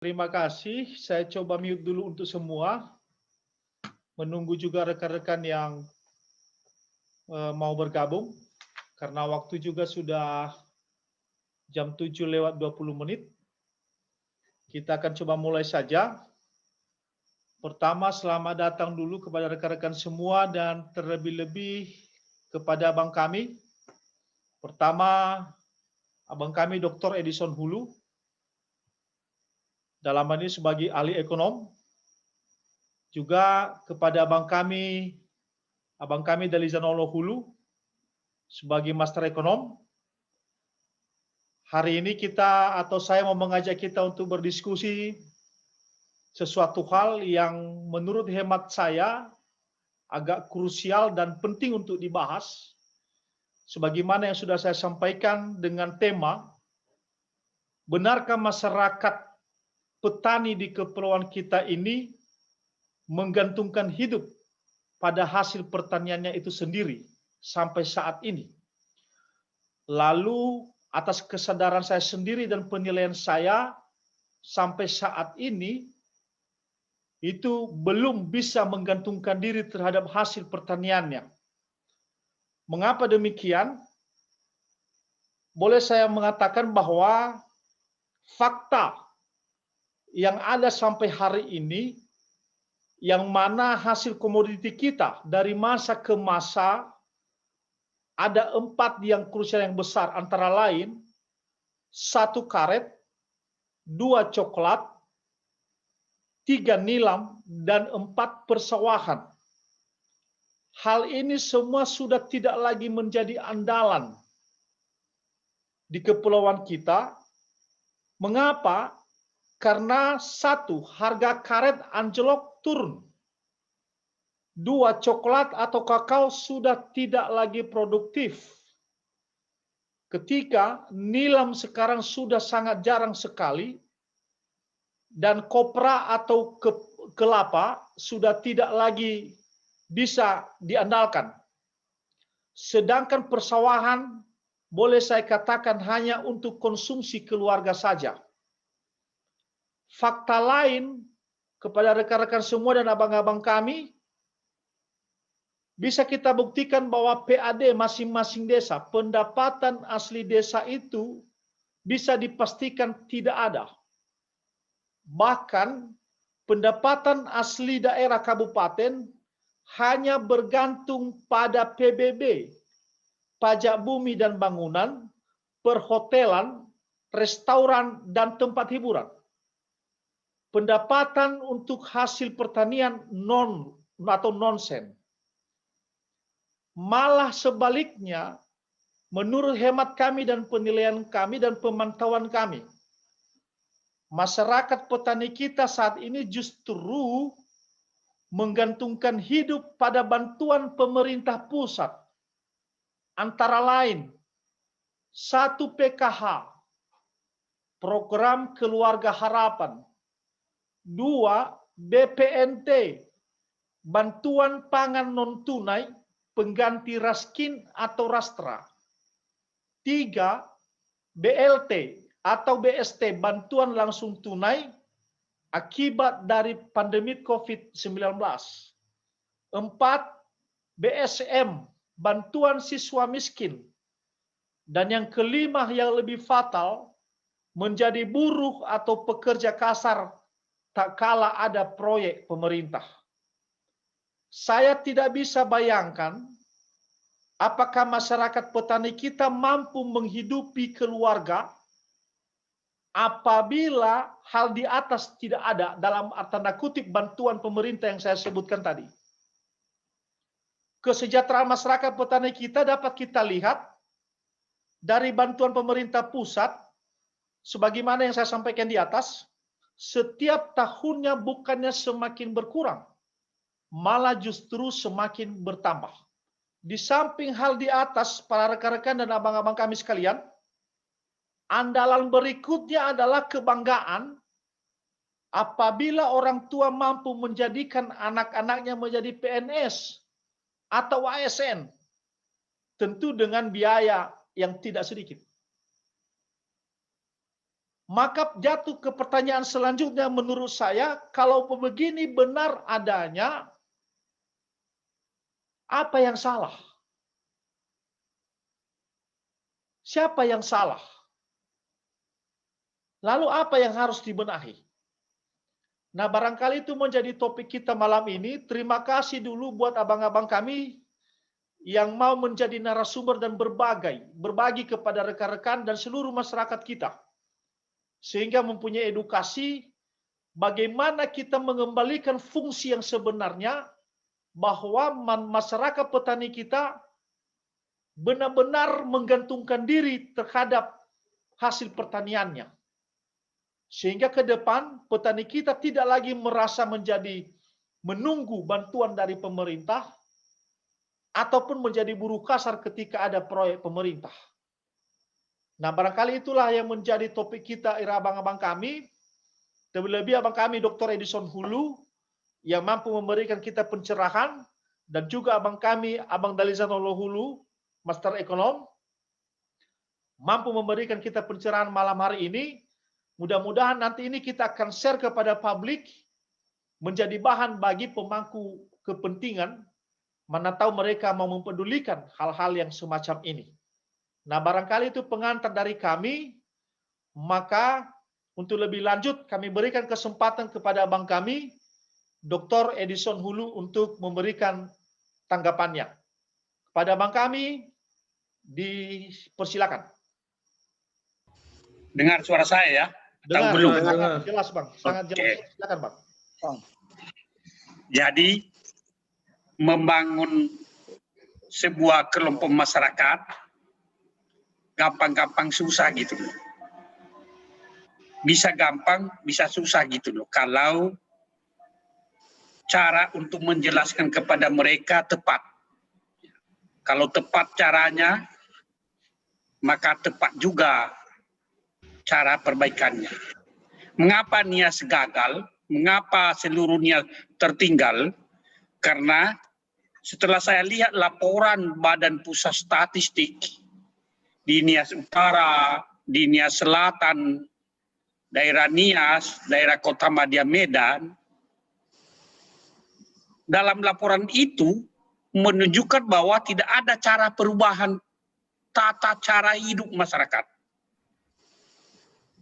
Terima kasih. Saya coba mute dulu untuk semua. Menunggu juga rekan-rekan yang mau bergabung. Karena waktu juga sudah jam 7 lewat 20 menit. Kita akan coba mulai saja. Pertama, selamat datang dulu kepada rekan-rekan semua dan terlebih-lebih kepada abang kami. Pertama, abang kami Dr. Edison Hulu. Dalam hal ini sebagai ahli ekonom. Juga kepada abang kami Dalizanolo Hulu sebagai master ekonom. Hari ini saya mau mengajak kita untuk berdiskusi sesuatu hal yang menurut hemat saya agak krusial dan penting untuk dibahas. Sebagaimana yang sudah saya sampaikan dengan tema, benarkah masyarakat petani di kepulauan kita ini menggantungkan hidup pada hasil pertaniannya itu sendiri sampai saat ini? Lalu atas kesadaran saya sendiri dan penilaian saya sampai saat ini itu belum bisa menggantungkan diri terhadap hasil pertaniannya. Mengapa demikian? Boleh saya mengatakan bahwa fakta yang ada sampai hari ini, yang mana hasil komoditi kita dari masa ke masa ada 4 yang krusial yang besar, antara lain 1 karet, 2 coklat, 3 nilam, dan 4 persawahan. Hal ini semua sudah tidak lagi menjadi andalan di kepulauan kita. Mengapa? Karena 1, harga karet anjlok turun. 2, coklat atau kakao sudah tidak lagi produktif. Ketiga, nilam sekarang sudah sangat jarang sekali. Dan kopra atau kelapa sudah tidak lagi bisa diandalkan. Sedangkan persawahan boleh saya katakan hanya untuk konsumsi keluarga saja. Fakta lain kepada rekan-rekan semua dan abang-abang kami, bisa kita buktikan bahwa PAD masing-masing desa, pendapatan asli desa itu bisa dipastikan tidak ada. Bahkan pendapatan asli daerah kabupaten hanya bergantung pada PBB, pajak bumi dan bangunan, perhotelan, restoran, dan tempat hiburan. Pendapatan untuk hasil pertanian nonsen. Malah sebaliknya, menurut hemat kami dan penilaian kami dan pemantauan kami, masyarakat petani kita saat ini justru menggantungkan hidup pada bantuan pemerintah pusat. Antara lain, 1 PKH, program keluarga harapan. 2, BPNT, bantuan pangan non tunai, pengganti raskin atau rastra. 3, BLT atau BST, bantuan langsung tunai akibat dari pandemi COVID-19. 4, BSM, bantuan siswa miskin. Dan yang kelima yang lebih fatal, menjadi buruh atau pekerja kasar tak kala ada proyek pemerintah. Saya tidak bisa bayangkan apakah masyarakat petani kita mampu menghidupi keluarga apabila hal di atas tidak ada, dalam tanda kutip bantuan pemerintah yang saya sebutkan tadi. Kesejahteraan masyarakat petani kita dapat kita lihat dari bantuan pemerintah pusat, sebagaimana yang saya sampaikan di atas, setiap tahunnya bukannya semakin berkurang, malah justru semakin bertambah. Di samping hal di atas, para rekan-rekan dan abang-abang kami sekalian, andalan berikutnya adalah kebanggaan apabila orang tua mampu menjadikan anak-anaknya menjadi PNS atau ASN, tentu dengan biaya yang tidak sedikit. Maka jatuh ke pertanyaan selanjutnya menurut saya, kalau begini benar adanya, apa yang salah? Siapa yang salah? Lalu apa yang harus dibenahi? Nah, barangkali itu menjadi topik kita malam ini. Terima kasih dulu buat abang-abang kami yang mau menjadi narasumber dan berbagi kepada rekan-rekan dan seluruh masyarakat kita. Sehingga mempunyai edukasi bagaimana kita mengembalikan fungsi yang sebenarnya, bahwa masyarakat petani kita benar-benar menggantungkan diri terhadap hasil pertaniannya. Sehingga ke depan petani kita tidak lagi merasa menunggu bantuan dari pemerintah ataupun menjadi buruh kasar ketika ada proyek pemerintah. Nah, barangkali itulah yang menjadi topik kita, abang-abang kami. Terlebih abang kami Dr. Edison Hulu yang mampu memberikan kita pencerahan, dan juga abang kami Abang Dalizanolo Hulu, Master Ekonom, mampu memberikan kita pencerahan malam hari ini. Mudah-mudahan nanti ini kita akan share kepada publik, menjadi bahan bagi pemangku kepentingan, mana tahu mereka mau mempedulikan hal-hal yang semacam ini. Nah, barangkali itu pengantar dari kami. Maka untuk lebih lanjut kami berikan kesempatan kepada abang kami Dr. Edison Hulu untuk memberikan tanggapannya. Kepada abang kami dipersilakan. Dengar suara saya ya? Dengar, atau belum? sangat jelas bang, sangat Oke. jelas. Silakan bang. Jadi membangun sebuah kelompok masyarakat gampang-gampang susah gitu loh. Bisa gampang, bisa susah gitu loh. Kalau cara untuk menjelaskan kepada mereka tepat. Kalau tepat caranya, maka tepat juga cara perbaikannya. Mengapa Nias gagal? Mengapa seluruh Nias tertinggal? Karena setelah saya lihat laporan Badan Pusat Statistik di Nias Utara, di Nias Selatan, daerah Nias, daerah Kota Madya Medan, dalam laporan itu menunjukkan bahwa tidak ada cara perubahan tata cara hidup masyarakat.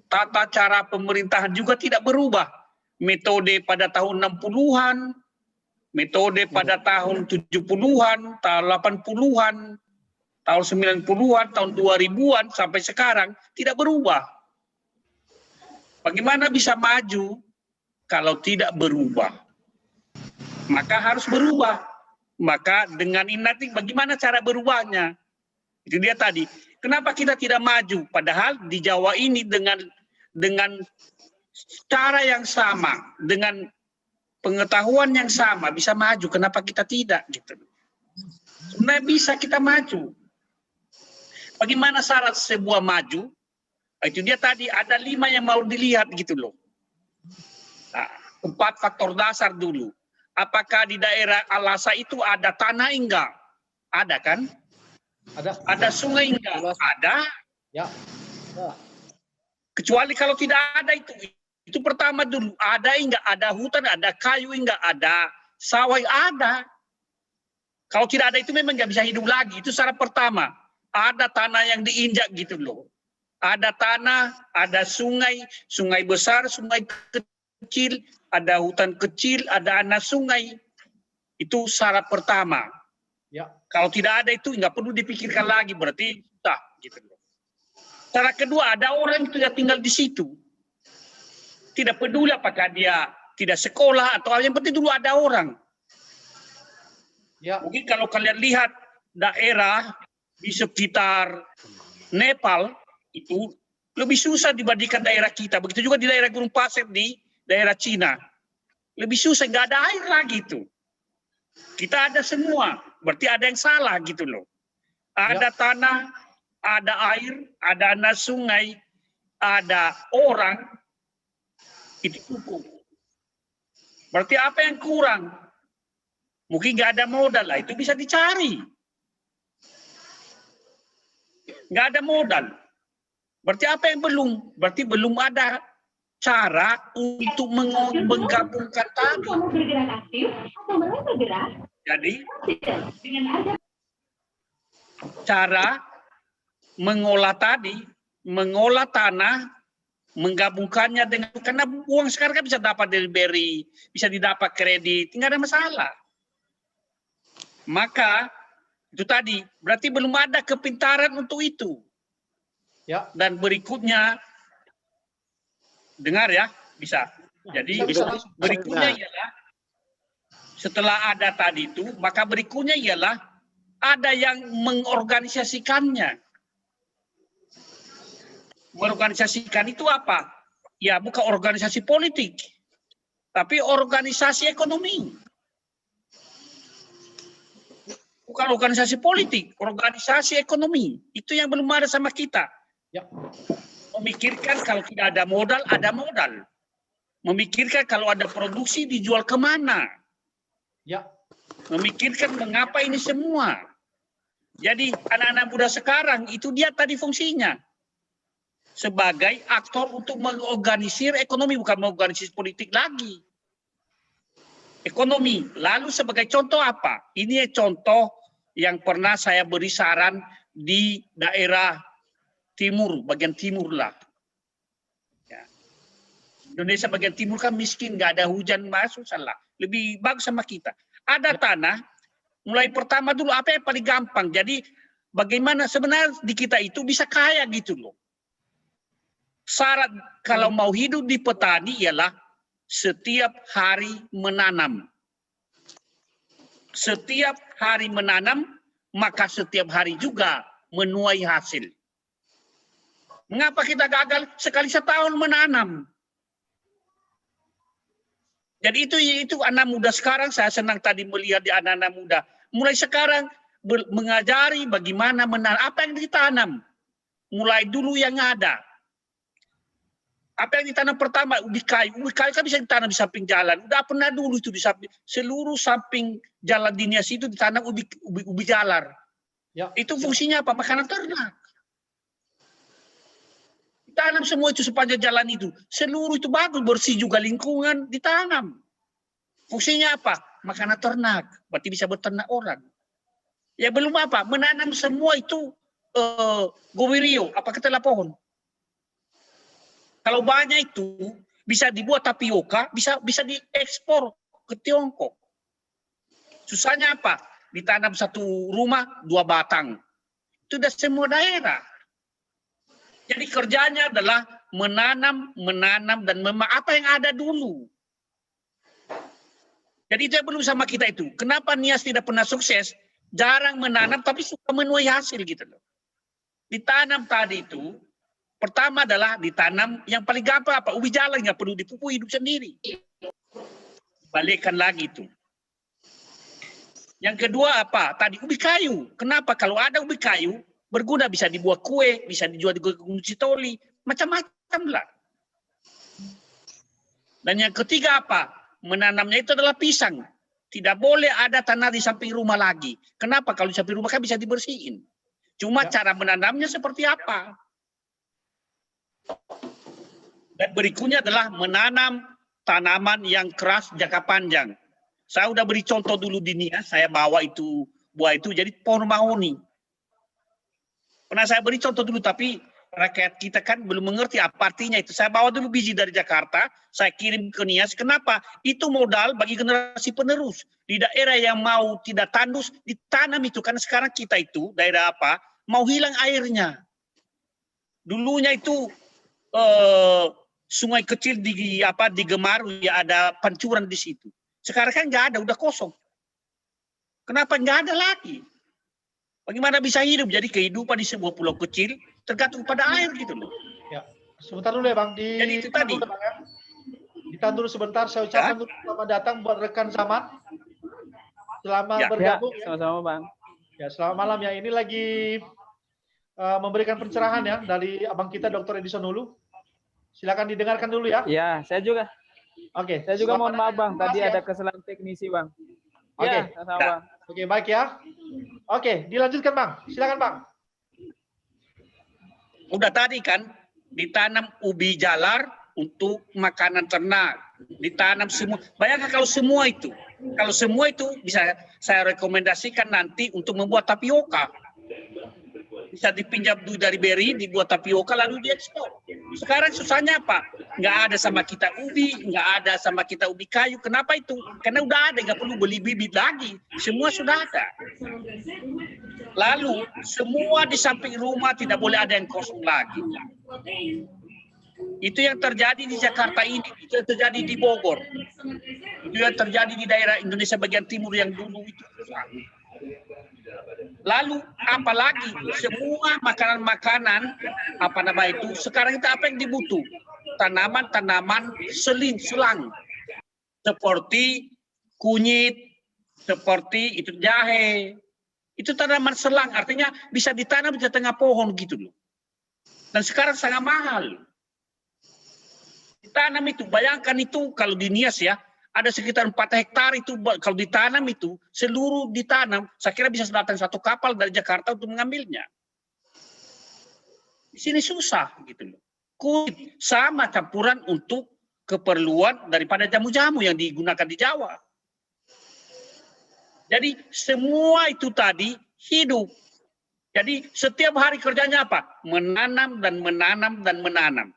Tata cara pemerintahan juga tidak berubah. Metode pada tahun 60-an, metode pada tahun 70-an, tahun 80-an, tahun 90-an, tahun 2000-an sampai sekarang tidak berubah. Bagaimana bisa maju kalau tidak berubah? Maka harus berubah. Maka dengan ini nanti bagaimana cara berubahnya? Itu dia tadi. Kenapa kita tidak maju? Padahal di Jawa ini dengan cara yang sama, dengan pengetahuan yang sama bisa maju. Kenapa kita tidak? Gitu. Sebenarnya bisa kita maju. Bagaimana syarat sebuah maju? Itu dia tadi ada 5 yang mau dilihat gitu loh. Nah, 4 faktor dasar dulu. Apakah di daerah Alasa itu ada tanah enggak? Ada kan? Ada. Ada sungai enggak? Ada. Ya. Kecuali kalau tidak ada itu pertama dulu. Ada enggak? Ada hutan, ada kayu enggak? Ada sawah, ada. Kalau tidak ada itu memang nggak bisa hidup lagi. Itu syarat pertama. Ada tanah yang diinjak gitu loh. Ada tanah, ada sungai, sungai besar, sungai kecil, ada hutan kecil, ada anak sungai. Itu syarat pertama. Ya. Kalau tidak ada itu nggak perlu dipikirkan lagi, berarti tak gitu loh. Syarat kedua, ada orang itu yang tinggal di situ. Tidak peduli apakah dia tidak sekolah atau yang penting dulu ada orang. Ya. Mungkin kalau kalian lihat daerah di sekitar Nepal itu lebih susah dibandingkan daerah kita. Begitu juga di daerah Gunung Pasir di daerah Cina. Lebih susah, nggak ada air lagi tuh. Kita ada semua, berarti ada yang salah gitu loh. Ada tanah, ada air, ada anak sungai, ada orang, itu cukup. Berarti apa yang kurang? Mungkin nggak ada modal lah, itu bisa dicari. Nggak ada modal. Berarti apa yang belum? Berarti belum ada cara untuk menggabungkan tadi. Kamu bergerak aktif atau mulai bergerak? Jadi Dengan harga cara mengolah tadi, mengolah tanah, menggabungkannya dengan, karena uang sekarang kan bisa dapat dari BRI, bisa didapat kredit, nggak ada masalah. Maka itu tadi berarti belum ada kepintaran untuk itu. Ya. Dan berikutnya, dengar ya, bisa. Jadi Bisa. berikutnya ialah setelah ada tadi itu, maka berikutnya ialah ada yang mengorganisasikannya. Mengorganisasikan itu apa? Ya bukan organisasi politik, tapi organisasi ekonomi. Bukan organisasi politik, organisasi ekonomi. Itu yang belum ada sama kita. Ya. Memikirkan kalau tidak ada modal, ada modal. Memikirkan kalau ada produksi, dijual kemana. Ya. Memikirkan mengapa ini semua. Jadi anak-anak muda sekarang itu dia tadi fungsinya. Sebagai aktor untuk mengorganisir ekonomi, bukan mengorganisir politik lagi. Ekonomi. Lalu sebagai contoh apa? Ini contoh yang pernah saya beri saran di daerah timur, bagian timur lah. Ya. Indonesia bagian timur kan miskin, nggak ada hujan masuk, salah. Lebih bagus sama kita. Ada tanah, mulai pertama dulu apa yang paling gampang. Jadi bagaimana sebenarnya di kita itu bisa kaya gitu loh. Syarat kalau mau hidup di petani ialah setiap hari menanam. Setiap hari menanam, maka setiap hari juga menuai hasil. Mengapa kita gagal? Sekali setahun menanam. Jadi itu anak muda sekarang, saya senang tadi melihat di anak-anak muda. Mulai sekarang mengajari bagaimana menanam, apa yang ditanam. Mulai dulu yang ada. Apa yang ditanam pertama? Ubi kayu. Ubi kayu kan bisa ditanam di samping jalan. Udah pernah dulu itu di samping, seluruh samping jalan Dinas itu ditanam ubi jalar. Ya. Itu fungsinya apa? Makanan ternak. Tanam semua itu sepanjang jalan itu. Seluruh itu bagus, bersih juga lingkungan, ditanam. Fungsinya apa? Makanan ternak. Berarti bisa beternak orang. Ya belum apa, menanam semua itu gowirio, apa ketela pohon. Kalau banyak itu bisa dibuat tapioka, bisa diekspor ke Tiongkok. Susahnya apa? Ditanam satu rumah 2 batang. Itu sudah semua daerah. Jadi kerjanya adalah menanam, dan apa yang ada dulu. Jadi itu yang belum sama kita itu. Kenapa Nias tidak pernah sukses? Jarang menanam tapi suka menuai hasil gitu loh. Ditanam tadi itu, pertama adalah ditanam yang paling gampang apa? Ubi jalan, nggak perlu dipupuk, hidup sendiri. Balikkan lagi itu. Yang kedua apa? Tadi ubi kayu. Kenapa? Kalau ada ubi kayu, berguna, bisa dibuat kue, bisa dijual di kunci toli, macam-macam lah. Dan yang ketiga apa? Menanamnya itu adalah pisang. Tidak boleh ada tanah di samping rumah lagi. Kenapa? Kalau di samping rumah kan bisa dibersihin. Cuma cara menanamnya seperti apa? Dan berikutnya adalah menanam tanaman yang keras jangka panjang. Saya udah beri contoh dulu di Nias, saya bawa itu buah itu jadi pohon mahoni. Pernah saya beri contoh dulu, tapi rakyat kita kan belum mengerti apa artinya itu. Saya bawa dulu biji dari Jakarta, saya kirim ke Nias. Kenapa? Itu modal bagi generasi penerus. Di daerah yang mau tidak tandus, ditanam itu. Karena sekarang kita itu, daerah apa, mau hilang airnya. Dulunya itu sungai kecil di Gemaru, ya ada pancuran di situ. Sekarang kan nggak ada, udah kosong. Kenapa nggak ada lagi? Bagaimana bisa hidup? Jadi kehidupan di sebuah pulau kecil tergantung pada air gitu loh. Ya, sebentar dulu ya Bang. Jadi itu tadi. Ditahan dulu sebentar. Saya ucapkan dulu selamat datang buat rekan Zaman. Selamat bergabung. Ya, sama-sama Bang. Ya, selamat malam ya. Ini lagi memberikan pencerahan ya dari abang kita Dr. Edison Hulu. Silakan didengarkan dulu ya. Iya, saya juga. Oke. Saya juga mohon maaf Bang. Tadi ada kesalahan teknisi Bang. Oke. Ya, sama-sama Bang. Oke, baik ya. Oke, dilanjutkan Bang. Silakan Bang. Udah tadi kan ditanam ubi jalar untuk makanan ternak, ditanam semua. Bayangkan kalau semua itu bisa saya rekomendasikan nanti untuk membuat tapioka. Bisa dipinjam duit dari BRI, dibuat tapioka lalu diekspor. Sekarang susahnya apa? Nggak ada sama kita ubi, nggak ada sama kita ubi kayu. Kenapa itu? Karena udah ada, nggak perlu beli bibit lagi. Semua sudah ada. Lalu semua di samping rumah tidak boleh ada yang kosong lagi. Itu yang terjadi di Jakarta ini, itu yang terjadi di Bogor, itu yang terjadi di daerah Indonesia bagian timur yang dulu itu. Lalu apalagi semua makanan-makanan sekarang itu apa yang dibutuh? Tanaman-tanaman selang seperti kunyit, seperti itu jahe. Itu tanaman selang, artinya bisa ditanam di tengah pohon gitu loh. Dan sekarang sangat mahal. Ditanam itu, bayangkan itu kalau di Nias ya, ada sekitar 4 hektar itu kalau ditanam itu, seluruh ditanam, saya kira bisa datang 1 kapal dari Jakarta untuk mengambilnya. Di sini susah gitu loh. Kulit sama campuran untuk keperluan daripada jamu-jamu yang digunakan di Jawa. Jadi semua itu tadi hidup. Jadi setiap hari kerjanya apa? Menanam dan menanam dan menanam.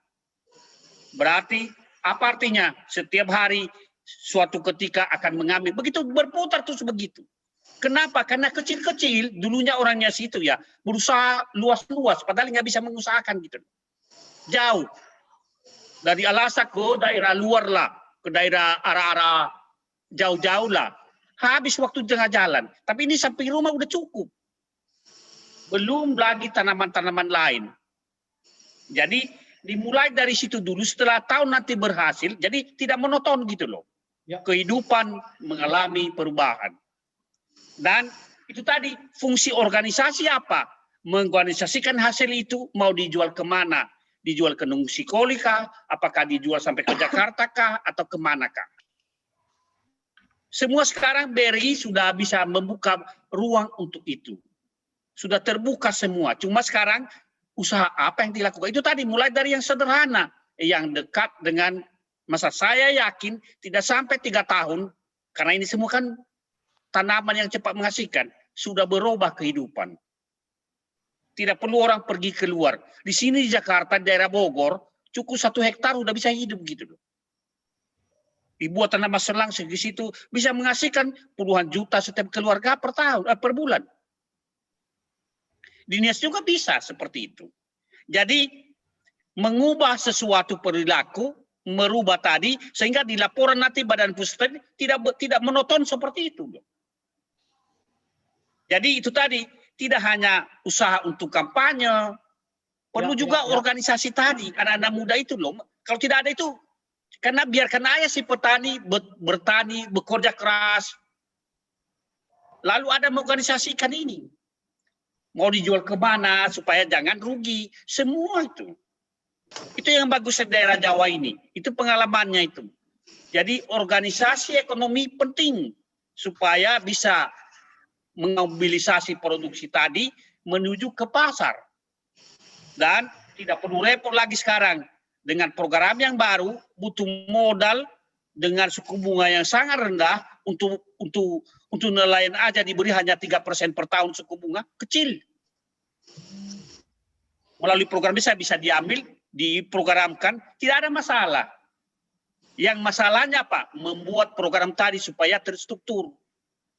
Berarti apa artinya? Setiap hari suatu ketika akan mengambil. Begitu berputar terus begitu. Kenapa? Karena kecil-kecil, dulunya orangnya situ ya, berusaha luas-luas, padahal nggak bisa mengusahakan gitu. Jauh. Dari Alasak ke daerah luar lah, ke daerah arah-arah jauh-jauh lah. Habis waktu di tengah jalan. Tapi ini samping rumah udah cukup. Belum lagi tanaman-tanaman lain. Jadi dimulai dari situ dulu, setelah tahun nanti berhasil, jadi tidak monoton gitu loh. Ya. Kehidupan mengalami perubahan. Dan itu tadi fungsi organisasi apa? Mengorganisasikan hasil itu mau dijual kemana? Dijual ke Nung Sikoli kah? Apakah dijual sampai ke Jakarta kah? Atau kemana kah? Semua sekarang BRI sudah bisa membuka ruang untuk itu. Sudah terbuka semua. Cuma sekarang usaha apa yang dilakukan? Itu tadi mulai dari yang sederhana. Yang dekat dengan masa saya yakin tidak sampai 3 tahun. Karena ini semua kan tanaman yang cepat menghasilkan. Sudah berubah kehidupan. Tidak perlu orang pergi keluar. Di sini di Jakarta, daerah Bogor, cukup 1 hektar udah bisa hidup gitu loh. Dibuat tanaman selang segi situ bisa menghasilkan puluhan juta setiap keluarga per tahun, per bulan. Di Nias juga bisa seperti itu. Jadi mengubah sesuatu perilaku, merubah tadi sehingga di laporan nanti Badan Pusat tidak monoton seperti itu. Jadi itu tadi tidak hanya usaha untuk kampanye, perlu juga organisasi tadi anak-anak muda itu loh. Kalau tidak ada itu, karena biarkan aja si petani bertani, bekerja keras. Lalu ada mengorganisasikan ini. Mau dijual ke mana supaya jangan rugi. Semua itu. Itu yang bagus di daerah Jawa ini. Itu pengalamannya itu. Jadi organisasi ekonomi penting. Supaya bisa memobilisasi produksi tadi menuju ke pasar. Dan tidak perlu repot lagi sekarang. Dengan program yang baru butuh modal dengan suku bunga yang sangat rendah untuk nelayan aja diberi hanya 3% per tahun suku bunga kecil. Melalui program bisa diambil, diprogramkan, tidak ada masalah. Yang masalahnya apa? Membuat program tadi supaya terstruktur.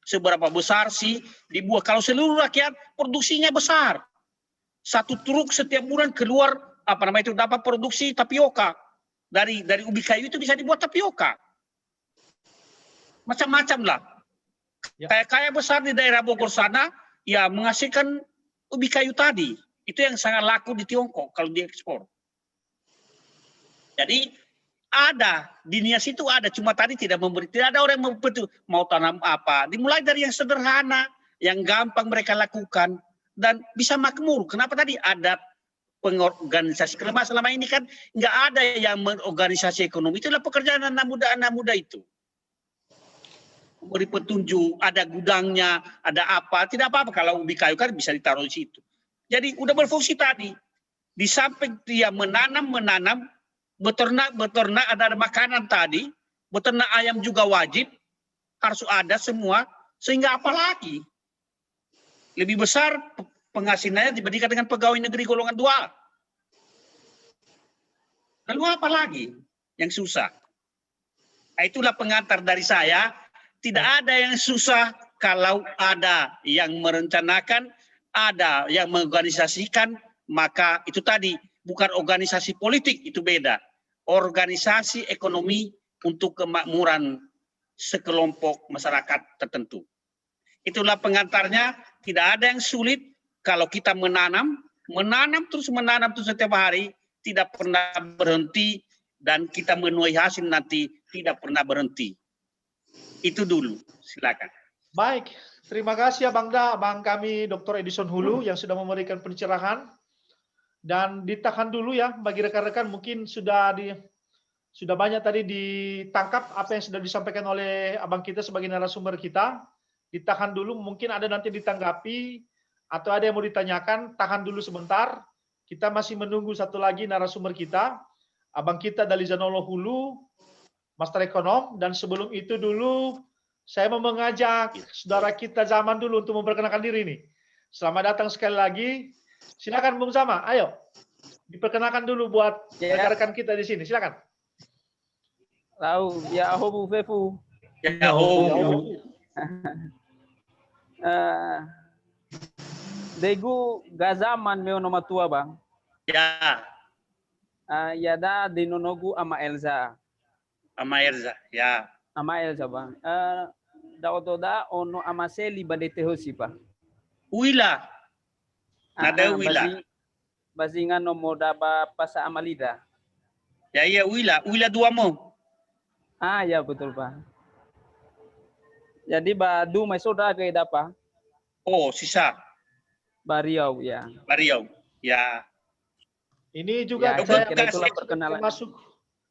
Seberapa besar sih dibuat? Kalau seluruh rakyat produksinya besar. 1 truk setiap bulan keluar dapat produksi tapioka. Dari ubi kayu itu bisa dibuat tapioka. Macam-macam lah. Kayak besar di daerah Bogor sana, ya menghasilkan ubi kayu tadi. Itu yang sangat laku di Tiongkok kalau diekspor. Jadi ada, di Nias itu ada, cuma tadi tidak ada orang yang mau tanam apa. Dimulai dari yang sederhana, yang gampang mereka lakukan, dan bisa makmur. Kenapa tadi ada pengorganisasi? Karena selama ini kan nggak ada yang mengorganisasi ekonomi. Itulah pekerjaan anak muda itu. Memberi petunjuk, ada gudangnya, ada apa. Tidak apa-apa kalau ubi kayu kan bisa ditaruh di situ. Jadi udah berfungsi tadi. Di samping dia menanam, beternak, ada makanan tadi, beternak ayam juga wajib, harus ada semua, sehingga apalagi lebih besar penghasilannya dibandingkan dengan pegawai negeri golongan 2. Lalu apa lagi yang susah? Nah, itulah pengantar dari saya. Tidak ada yang susah kalau ada yang merencanakan, ada yang mengorganisasikan, maka itu tadi bukan organisasi politik, itu beda. Organisasi ekonomi untuk kemakmuran sekelompok masyarakat tertentu. Itulah pengantarnya. Tidak ada yang sulit kalau kita menanam terus setiap hari, tidak pernah berhenti, dan kita menuai hasil nanti tidak pernah berhenti. Itu dulu, silakan. Baik, terima kasih Abang kami Dr. Edison Hulu yang sudah memberikan pencerahan. Dan ditahan dulu ya bagi rekan-rekan, mungkin sudah banyak tadi ditangkap apa yang sudah disampaikan oleh abang kita sebagai narasumber kita. Ditahan dulu, mungkin ada nanti ditanggapi atau ada yang mau ditanyakan, tahan dulu sebentar. Kita masih menunggu satu lagi narasumber kita, abang kita dari Zanolo Hulu, Master Ekonom. Dan sebelum itu dulu saya mau mengajak saudara kita Zaman dulu untuk memperkenalkan diri nih. Selamat datang sekali lagi. Silakan Bung Zama, ayo diperkenalkan dulu buat rekan-rekan kita di sini. Silakan. Tahu ya ho Bu Fefu. Ya, Degu gazaman meu nama tua bang. ya, Ya da di nonogu ama Elza. sama Erza, ya. Ama Elza bang. Da otoda ono ama seli badete hosi pa. Wila, nada wila. Bazingan no moda ba pasa amalida. Ya, iya wila 2 mo. Ya betul Pak. Jadi badu mai soda ke dapa? Oh, sisa. Bariau ya. Bariau, ya. Ini juga Ya, saya kira itulah perkenalan. termasuk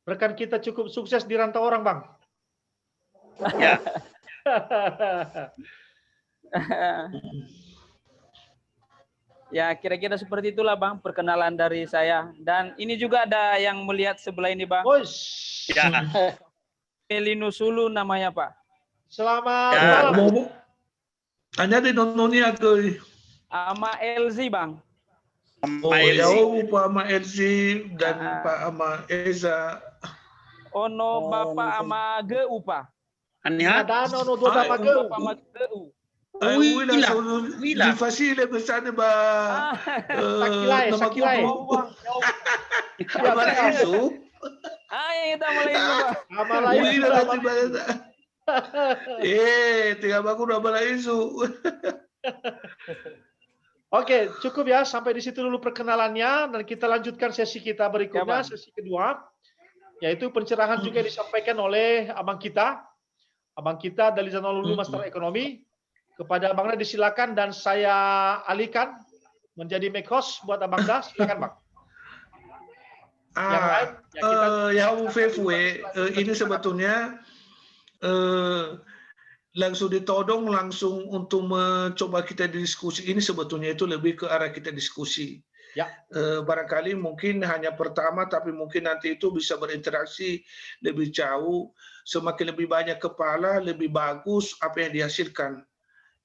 rekan kita cukup sukses di rantau orang, Bang. Ya. Ya, kira-kira seperti itulah Bang perkenalan dari saya. Dan ini juga ada yang melihat sebelah ini Bang. Ya. Melino Sulu namanya Pak. Selamat Ya. malam. Anya di nononia ke Ama LZ Bang. Pak Ama Elzi dan Pak Ama Eza. Ono Bapak ama GU Pak. Aniha? Ada no dua dapat ke. Bapak ama GU. Wila. Di fasile besar ba. Sakilai. Abang itu. Kita mulai itu Pak. Amalai. Wila nanti balada. Tinggal aku udah balai isu. Oke, cukup ya sampai di situ dulu perkenalannya dan kita lanjutkan sesi kita berikutnya, Ya, sesi kedua, yaitu pencerahan juga disampaikan oleh abang kita dari Zanolo Hulu Master Ekonomi. Kepada Abang Da disilakan dan saya alihkan menjadi make host buat Abang Da. Silakan Bang. Yang lain, ya Fefue, ini sebetulnya langsung ditodong langsung untuk mencoba kita diskusi ini sebetulnya itu lebih ke arah kita diskusi. Ya. Barangkali mungkin hanya pertama tapi mungkin nanti itu bisa berinteraksi lebih jauh, semakin lebih banyak kepala lebih bagus apa yang dihasilkan.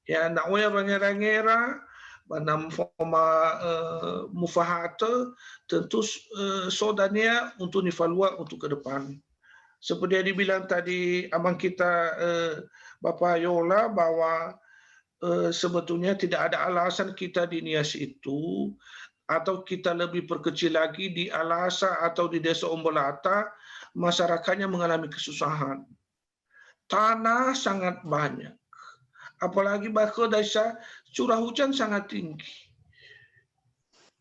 Ya nak oya bangera-ngera banam forma mufahata tentu sodanya untuk evaluasi untuk ke depan. Seperti yang dibilang tadi abang kita Bapak Yola bahwa sebetulnya tidak ada alasan kita di Nias itu atau kita lebih perkecil lagi di Alasa atau di Desa Ombolata masyarakatnya mengalami kesusahan. Tanah sangat banyak. Apalagi bahkan desa curah hujan sangat tinggi.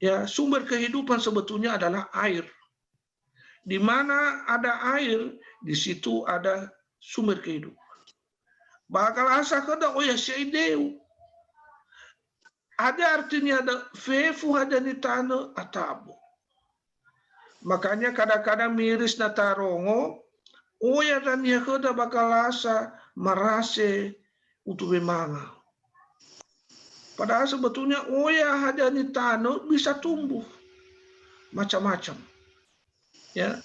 Ya, sumber kehidupan sebetulnya adalah air. Di mana ada air, di situ ada sumber kehidupan. Bakal asa kada oya seideu. Ada artinya ada fefu ada ni tano atabo. Makanya kadang-kadang miris na tarongo, oya dan ya kada bakal asa marase untuk memanga. Padahal sebetulnya oya ada ni tano bisa tumbuh. macam-macam. Ya.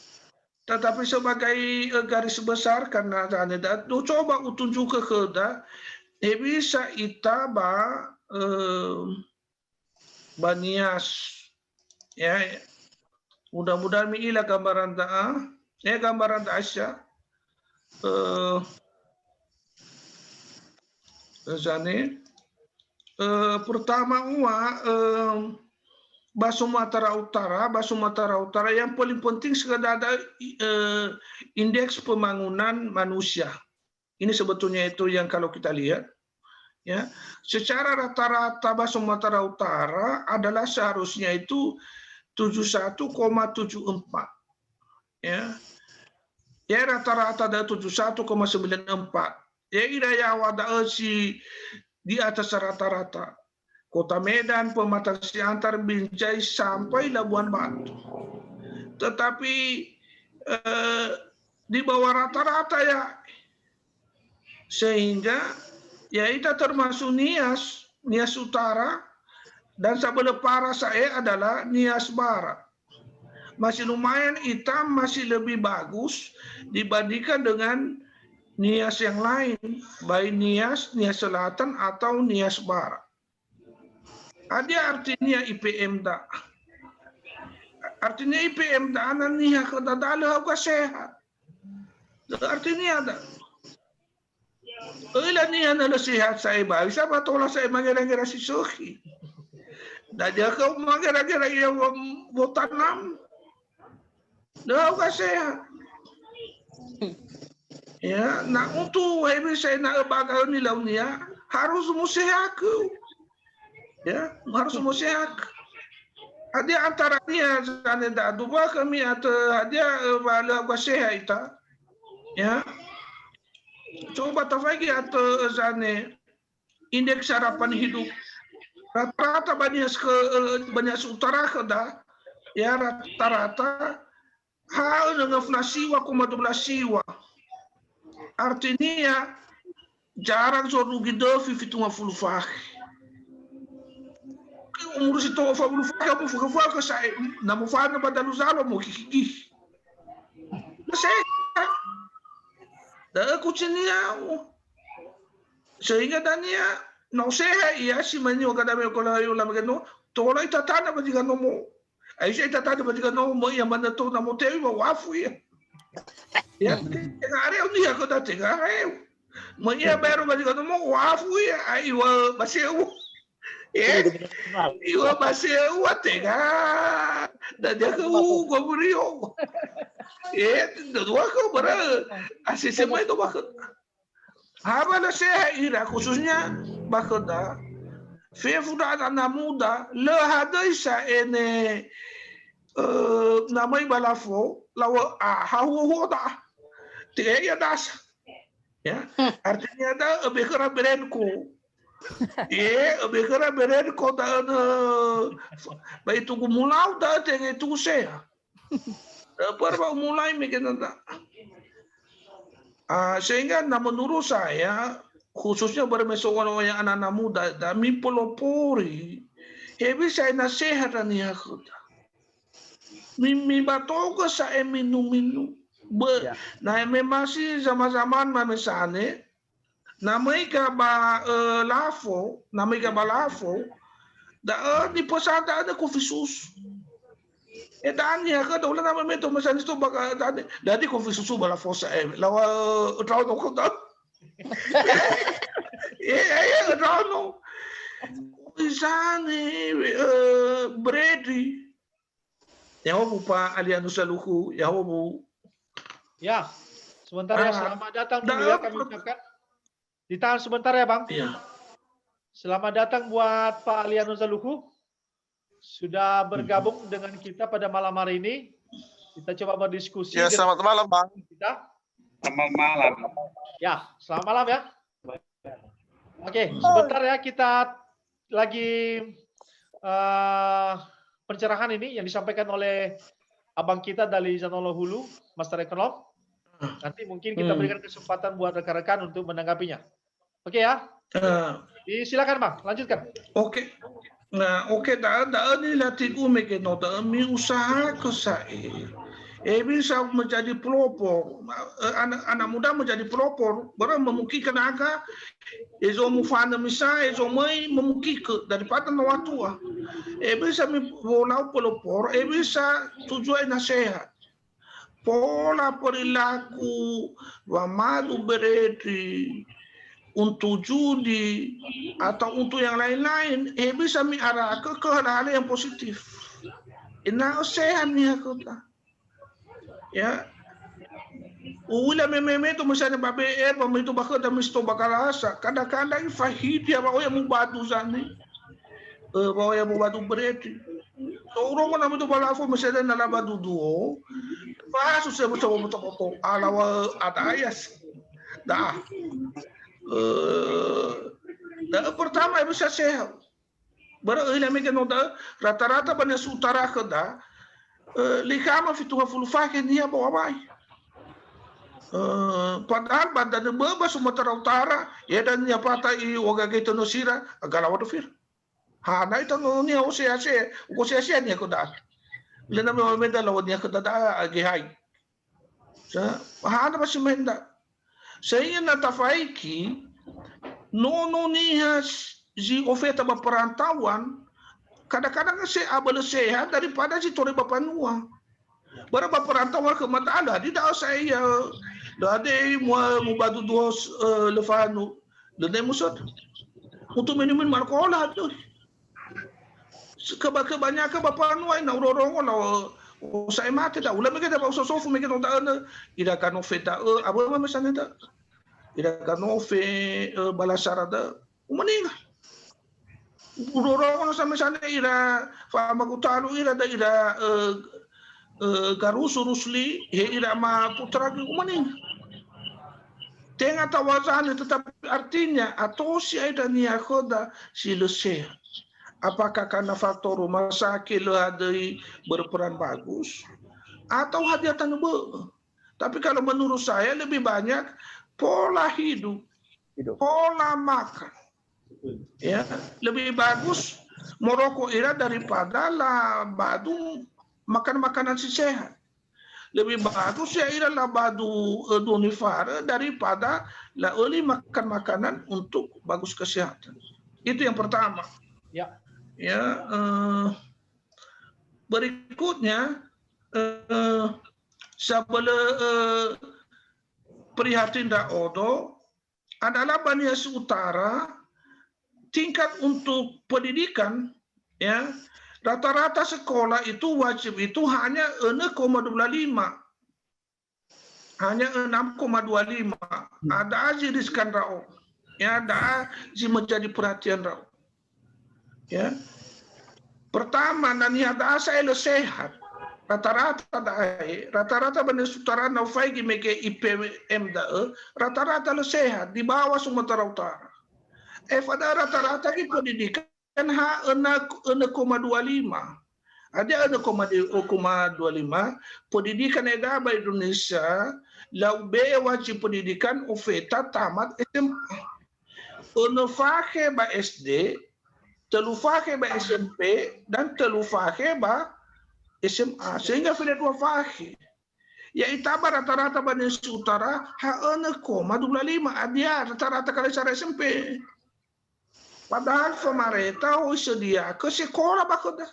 Tetapi sebagai garis besar karena ada coba tunjuk ke da bisa ita banias ya mudah-mudahan miila gambaran gambaran Asia pertama Bahasa Sumatera Utara yang paling penting sekadar ada indeks pembangunan manusia. Ini sebetulnya itu yang kalau kita lihat, ya, secara rata-rata Bahasa Sumatera Utara adalah seharusnya itu 71,74, ya, ya rata-rata ada 71,94, ya idaya wada di atas rata-rata. Kota Medan, Pematang Siantar, Binjai sampai Labuan Batu. Tetapi di bawah rata-rata ya. Sehingga ya itu termasuk Nias Utara dan sebelah para saya adalah Nias Barat. Masih lumayan hitam, masih lebih bagus dibandingkan dengan Nias yang lain, baik Nias Selatan atau Nias Barat. Ada artinya IPM da. Artinya IPM da anan niya kadadala ka sehat. Artinya ada. Ilan niya na sehat sa iba. Isa ba tola sa mangira-ngira si Suki. Dadya ka mangira-ngira yung botanam. Daw ka sehat. Ya, na untuk hebi saya na bagal nilaw niya harus mo sehat ko. Ya, harus sehat. Ada antaranya ada dua kami atau ada bala sehat itu. Ya. Coba tafagi atau zane indeks harapan hidup rata-rata banyak utara kada ya rata-rata hal dengan nasiwa siwa. Artinya jarak zorugi dofi fituma fulfah. Umur si to fa bulu fa ka sa na mo fa na badalu zalo mo kiki. Saya da ko chinia sehingga dania no seha ia si manyo kada me ko la yo la magano to la itatana ba diga no mo ai sai itatana ba diga no mo ya mana to na mo te wa wafu ya ya ngare oni ya ko da te ngare mo ya bero ba diga no mo wafu ya ai wa baseu iwa baseu atega da dia ko go burio dua ko bara asisi mai do bakot haba na seha ira khususnya bakoda fefuda anak muda le hadaisa ene namai balafo lawa hawo da tiga das ya artinya ada bekara berenku bekara berenku da baik tunggu mulau da tenge tu seha perba mulai bikin sehingga menurut saya khususnya bermesokan yang anak-anak muda dami pelopori bisa nasihat ni aku mi batoga saya minum nah memang sih zaman-zaman misalnya namai ka ba lafo da di posada ada kopi sus dania ka dawla na memento masanis to baka dadi kopi susu bala fosa lawa traw no ko da traw no isane bredi yawo pa alianu saluku yawo ya sebentar ya selamat datang dulu ya kami ucapkan ditahan sebentar ya Bang ya. Selamat datang buat Pak Aliano Zaluhu sudah bergabung dengan kita pada malam hari ini. Kita coba berdiskusi. Ya, selamat malam, Bang. Selamat malam. Ya, selamat malam ya. Oke, sebentar ya kita lagi pencerahan ini yang disampaikan oleh abang kita dari Zanolo Hulu, Master Ekonom. Nanti mungkin kita berikan kesempatan buat rekan-rekan untuk menanggapinya. Oke ya. Silakan Bang, lanjutkan. Oke. Nah, oke, dah ni latih ume ke no dah mi usaha ke saya. Bisa menjadi pelopor, anak muda menjadi pelopor, barang memungkinkan agak, ezo mufana misa, ezo mai memungkinkan daripada nawa tua. Bisa bolau pelopor, bisa tujuan nasihat. Pola perilaku, wamadu beredi, untuk judi atau untuk yang lain-lain, bisa mengarah ke hal-hal yang positif. Ina sehat ni aku tak. Ya, ula meme tu misalnya babe pamit tu bakal dah misto bakal asa. Kadang-kadang fahid ya bawa yang mubadu zani, bawa yang mubadu bereti. So orang mana tu balafu misalnya nala badu duo, bahas susah betul alawa ada ayas, dah. Pertama bisa sehat. Baru ila mungkin ada rata-rata banyak utara kada. Likama fituha fulufah ni apa wabai. Padahal badan beba Sumatera Utara ya dan ya pata I waga gitu nosira agala wadufir. Ha na ito no niya usia-sia ni ako da. Lena mo meda lawan niya kada da agihai. Sa ha na masimenda. Saya natafaiki nono niya si oferta perantauan kadang-kadang saya abal sehat daripada si tori bapanua. Berapa perantauan ke Matala, tidak saya ada mau batu dua lefanu, dan musot untuk minuman alkohol tu. Kebanyakan bapanua ina orang lah saya mati dah. Ulah mereka dah usah sofu mereka tak ada. Ida kan ofeta apa macam itu. Ida kan ofe balasara dah. Umaning. Orang sama sana ida faham aku tahu ida Garusu Rusli, ira ma putra ke kumaning. Tengah tawasan tetapi artinya atau si ada niat koda si lese. Apakah karena faktor rumah sakit lehadai berperan bagus atau hadiatan bu? Tapi kalau menurut saya lebih banyak pola hidup. Pola makan. Ya, lebih bagus merokok ira daripada lah badu makan makanan si sehat. Lebih bagus ya ialah badu donifar daripada la oli makan makanan untuk bagus kesehatan. Itu yang pertama. Ya. Ya. Berikutnya sebelum prihatin Odo adalah Banias Utara tingkat untuk pendidikan ya. Rata-rata sekolah itu wajib itu hanya 6,25. Hanya 6,25. Ada aja riskan rao. Ya, ada aja menjadi perhatian rao. Ya. Pertama, nani ada asa elo sehat. Rata-rata benar sutara na faigi meke IPM da rata-rata lo sehat di bawah Sumatera Utara. Pada rata-rata ki pendidikan kan ha 6,25. Ada 6,25 pendidikan negara Indonesia lau be wajib pendidikan ofeta tamat SMA. Unufake ba SD, telufake ba SMP dan telufake ba SMA sehingga tidak dua fake. Ya itaba rata-rata Banias Utara ha 6,25 dia rata-rata kali cara SMP. Padahal pemerintah sedia ke sekolah bakoda.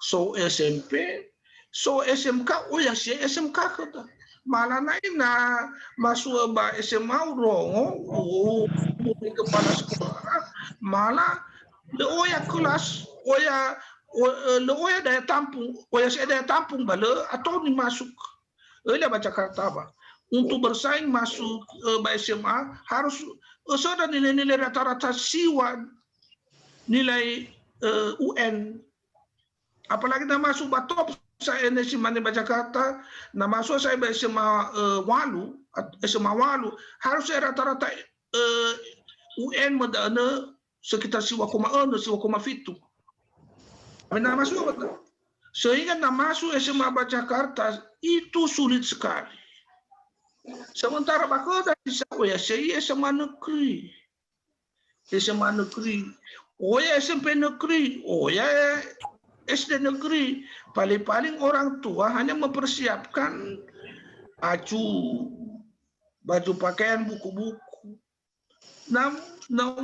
So SMP, so SMK, ya si SMK koda. Malah na masuk ba SMA urongo, kepala sekolah, malah oya kelas, oya daya tampung, oya si daya tampung bala atau ni masuk. Oya baca kata apa? Untuk bersaing masuk ba SMA harus ada nilai-nilai rata-rata siwan. Nilai UN, apalagi nama masuk batop saya ini si mana baca kata, nama masuk saya SMA walu harus saya rata-rata UN medana sekitar 1,1, 1,7. Nama masuk betul. Sehingga nama masuk SMA Jakarta itu sulit sekali. Sementara bakal dari saya SMA negeri. SMA negeri oh ya SMP negeri, oh ya SD negeri. Paling-paling orang tua hanya mempersiapkan baju pakaian, buku-buku. Nah,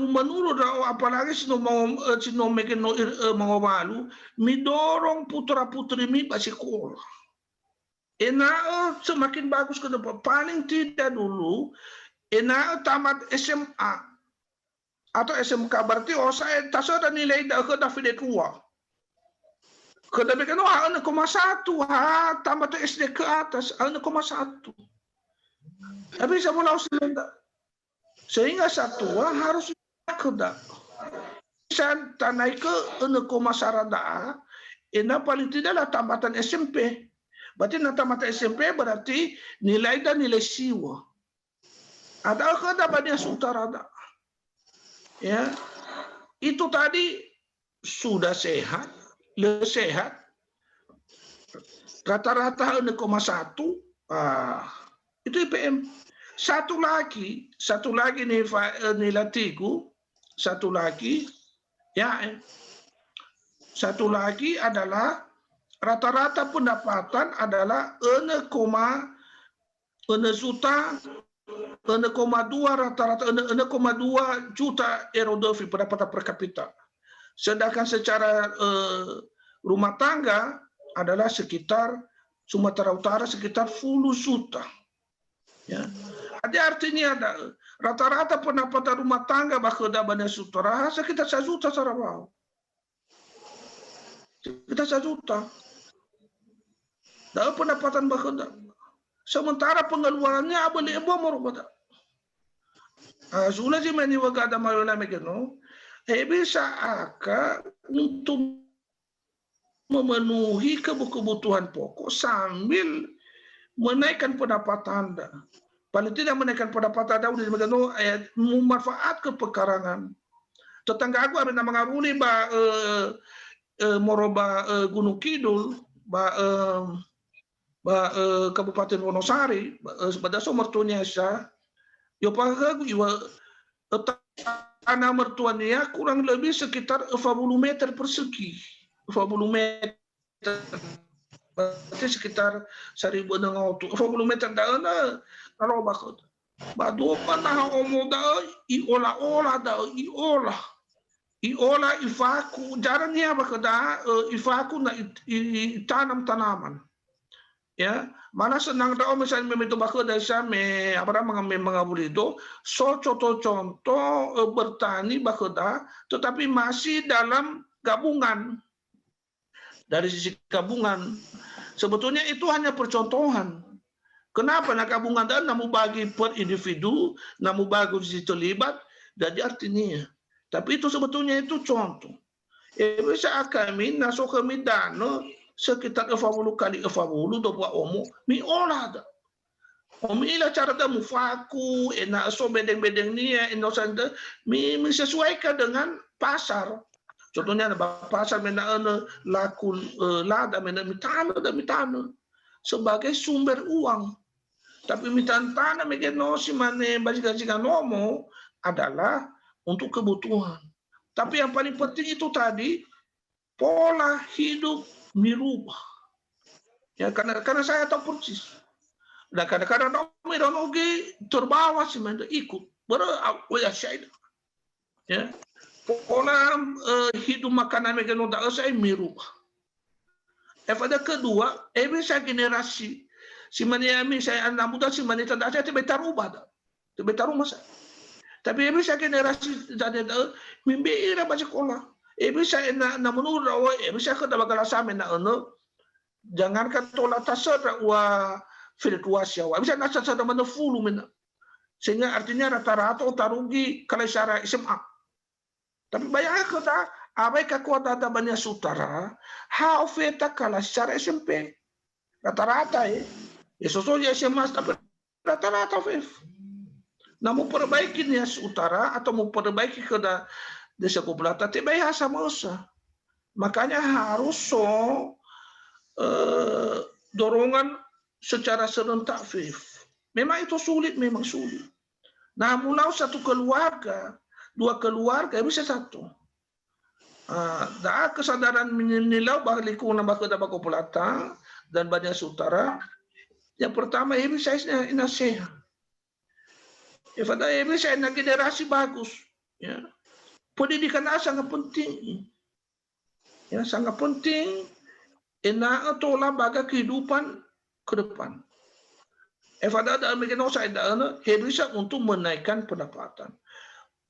menurut apalagi sino mau malu, mi dorong putra-putri mi sekolah. Semakin bagus ke depan. Paling tidak dulu, tamat SMA atau SMK berarti saya tak ada nilai dah ke David tua. Kedapat kan 1,1 tambah tu SD ke atas 1,1. Tapi saya mau sehingga satu harus kedak. Saya naik ke 1,1 paling tidaklah tambatan SMP. Berarti tambatan SMP berarti nilai dan nilai siwa. Ada ke dapat utara ada. Ya, itu tadi sudah sehat. Sehat, rata-rata 1,1, itu IPM. Satu lagi nilai tiku, satu lagi adalah rata-rata pendapatan adalah 1,2 rata-rata 1,2 juta euro pendapatan per kapita. Sedangkan secara rumah tangga adalah sekitar Sumatera Utara sekitar 10 juta. Ya. Jadi artinya ada rata-rata pendapatan rumah tangga bakoda Banda Sutra sekitar 1 juta sarabau. Sekitar 1 juta. Dalam pendapatan bakoda. Sementara pengeluarannya boleh merubah. Sulah jemani wagada mayola megeno. Bisa untuk memenuhi kebutuhan pokok sambil menaikkan pendapatan Anda. Paling tidak menaikkan pendapatan Anda untuk memanfaatkan pekarangan. Tetangga aku ada nama ngabuli moroba Gunung Kidul, Kabupaten Wonosari, pada mertuanya saya, tanah mertuanya kurang lebih sekitar 40 meter persegi. 40 meter. Berarti sekitar 1.600. 40 meter dah kalau bakot. Badu panah omo dah iola ifaku. Jarangnya bakot ifaku na tanam tanaman. Ya, mana senang dah misalnya meminta bakal desa mengabuli itu contoh bertani bakal tetapi masih dalam gabungan. Dari sisi gabungan sebetulnya itu hanya percontohan. Kenapa nak gabungan dan namu bagi per individu, namu bagi sisi terlibat jadi artinya. Tapi itu sebetulnya itu contoh. Bisa kami nasok kami dana sekitar 40 kali 40 doa omo mi olah ada omi ila cara dah mufaku enak so bedeng-bedeng ni inosanda mi sesuaikan dengan pasar. Contohnya ada pasar mena laku lada mena mitana sebagai sumber uang. Tapi mitana megeno si mane bajika-jika nomo adalah untuk kebutuhan. Tapi yang paling penting itu tadi pola hidup mirubah. Ya karena saya tahu persis. Dan kadang-kadang oke terbawa sih ikut. Ya. Pola hidup makanan mereka tidak saya mirubah. Pada kedua, bisa generasi. Si mana saya anak muda si mana tidak saya tidak terubah dah. Tidak terubah saya. Tapi bisa generasi tidak mimpi baca sekolah. Bisa na menurut bisa ke dalam sama na jangan kata tola tasar wa filtuasi wa bisa nasa sada mana fulu mena sehingga artinya rata-rata tarugi kalau secara SMA. Tapi banyak kata abai kekuatan ada banyak sutara how feta kalau secara SMP rata-rata ya sesuai SMA tapi rata-rata namun perbaiki nih utara atau mau perbaiki ke desa Kubelata tidak biasa masa. Makanya harus dorongan secara serentak Memang itu sulit, memang sulit. Nah, mulai satu keluarga, dua keluarga bisa satu. Da kesadaran menilai bahwa lingkungan bakal dapat Pelata dan banyak utara. Yang pertama ini saya nasihat. Pada ini saya generasi bagus. Ya. Pendidikan sangat penting. Ya, sangat penting. Enak atau lembaga kehidupan ke depan. Pada ada mereka saya bisa untuk menaikkan pendapatan.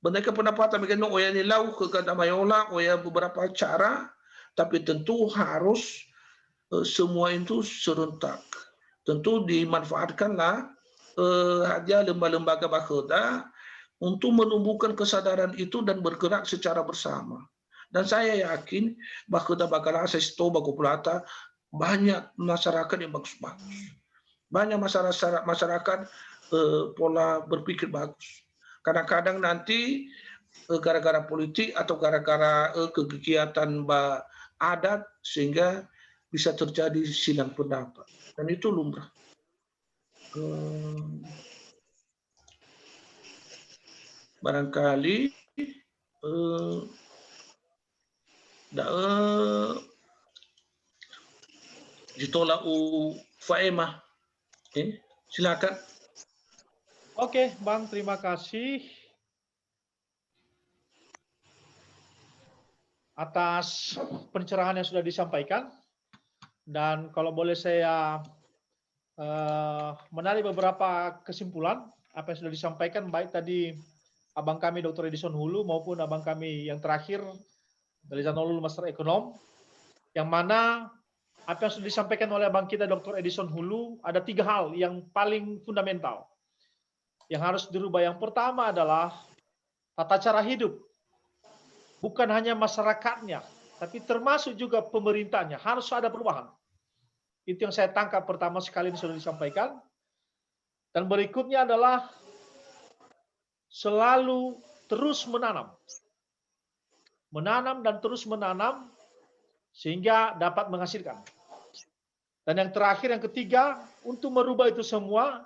Menaikkan pendapatan mereka oya nilau ke kada mayola oya beberapa cara, tapi tentu harus semua itu serentak. Tentu dimanfaatkanlah hanya lembaga-lembaga bakhda untuk menumbuhkan kesadaran itu dan bergerak secara bersama. Dan saya yakin bakhda bakal akses to Bako Pelata banyak masyarakat yang bagus-bagus. Banyak masyarakat pola berpikir bagus. Kadang-kadang nanti gara-gara politik atau gara-gara kegiatan adat sehingga bisa terjadi silang pendapat. Dan itu lumrah. Barangkali ditolak Faemah. Silakan. Oke, Bang, terima kasih atas pencerahan yang sudah disampaikan. Dan kalau boleh saya menarik beberapa kesimpulan apa yang sudah disampaikan, baik tadi abang kami Dr. Edison Hulu maupun abang kami yang terakhir dari Zanulul Master Ekonom, yang mana apa yang sudah disampaikan oleh abang kita Dr. Edison Hulu, ada 3 hal yang paling fundamental yang harus dirubah. Yang pertama adalah tata cara hidup. Bukan hanya masyarakatnya, tapi termasuk juga pemerintahnya. Harus ada perubahan. Itu yang saya tangkap pertama sekali yang sudah disampaikan. Dan berikutnya adalah selalu terus menanam. Menanam dan terus menanam sehingga dapat menghasilkan. Dan yang terakhir, yang ketiga, untuk merubah itu semua,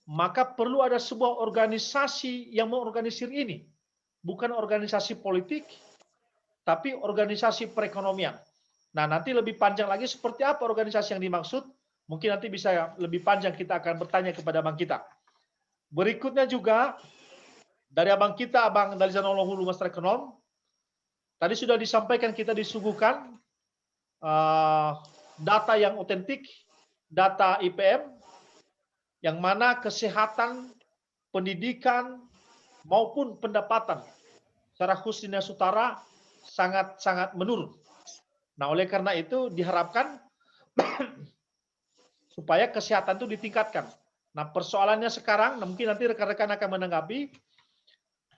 maka perlu ada sebuah organisasi yang mengorganisir ini. Bukan organisasi politik, tapi organisasi perekonomian. Nah, nanti lebih panjang lagi seperti apa organisasi yang dimaksud. Mungkin nanti bisa lebih panjang kita akan bertanya kepada abang kita. Berikutnya juga, dari abang kita, Abang Dalizanullah Hulu Master Ekonom, tadi sudah disampaikan kita disuguhkan data yang otentik, data IPM, yang mana kesehatan, pendidikan, maupun pendapatan secara khusus di Nias Utara sangat-sangat menurun. Nah, oleh karena itu diharapkan supaya kesehatan itu ditingkatkan. Nah, persoalannya sekarang, mungkin nanti rekan-rekan akan menanggapi,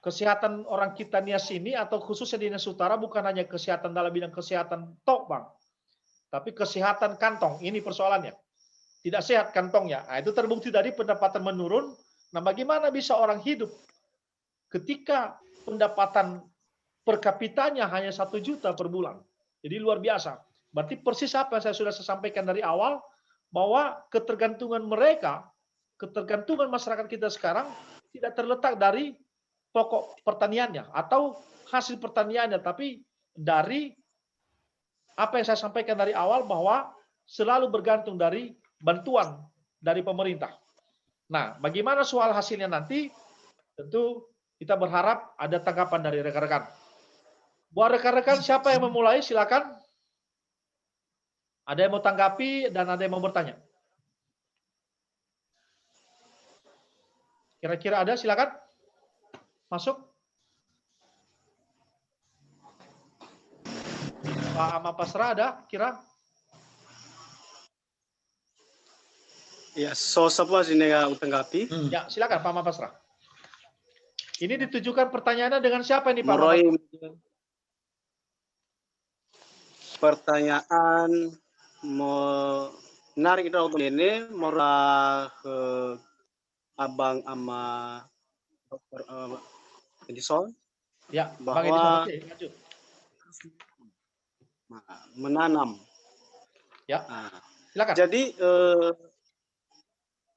kesehatan orang kita Nias ini, atau khususnya di Nias Utara, bukan hanya kesehatan dalam bidang kesehatan tok, Bang. Tapi kesehatan kantong, ini persoalannya. Tidak sehat kantongnya. Nah, itu terbukti dari pendapatan menurun. Nah, bagaimana bisa orang hidup ketika pendapatan per kapitanya hanya 1 juta per bulan? Jadi luar biasa. Berarti persis apa yang saya sudah sampaikan dari awal, bahwa ketergantungan mereka, ketergantungan masyarakat kita sekarang tidak terletak dari pokok pertaniannya atau hasil pertaniannya, tapi dari apa yang saya sampaikan dari awal, bahwa selalu bergantung dari bantuan dari pemerintah. Nah, bagaimana soal hasilnya nanti, tentu kita berharap ada tanggapan dari rekan-rekan. Buat rekan-rekan, siapa yang memulai? Silakan. Ada yang mau tanggapi dan ada yang mau bertanya. Kira-kira ada? Silakan. Masuk. Pak Ama Pasra ada? Kira? Ya, so semua sini tanggapi. Ya, silakan Pak Ama Pasra. Ini ditujukan pertanyaannya dengan siapa ini Pak? Meroy pertanyaan menarik itu ini murah ke abang ama Dr. Edison. Ya, bahwa Bang Edison, oke, lanjut. Menanam. Ya, silakan. Jadi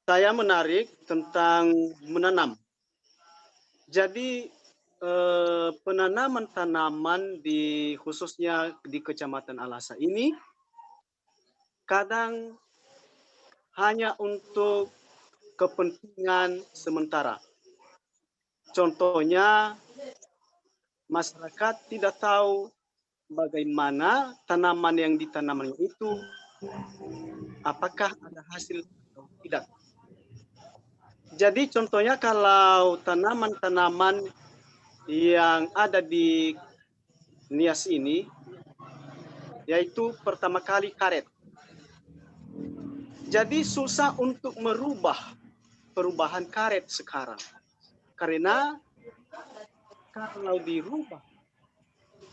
saya menarik tentang menanam. Jadi penanaman tanaman di khususnya di Kecamatan Alasa ini kadang hanya untuk kepentingan sementara. Contohnya, masyarakat tidak tahu bagaimana tanaman yang ditanamnya itu, apakah ada hasil atau tidak. Jadi contohnya kalau tanaman-tanaman yang ada di Nias ini, yaitu pertama kali karet. Jadi susah untuk merubah perubahan karet sekarang. Karena kalau dirubah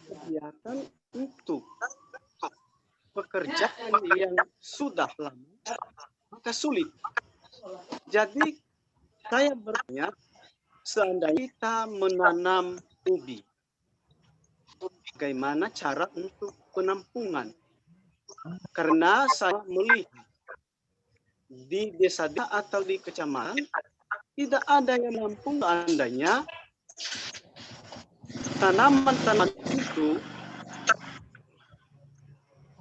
kegiatan untuk pekerjaan yang sudah lama, maka sulit. Jadi saya bertanya, seandainya kita menanam ubi, bagaimana cara untuk penampungan? Karena saya melihat di desa atau di kecamatan tidak ada yang mampu seandainya tanaman-tanaman itu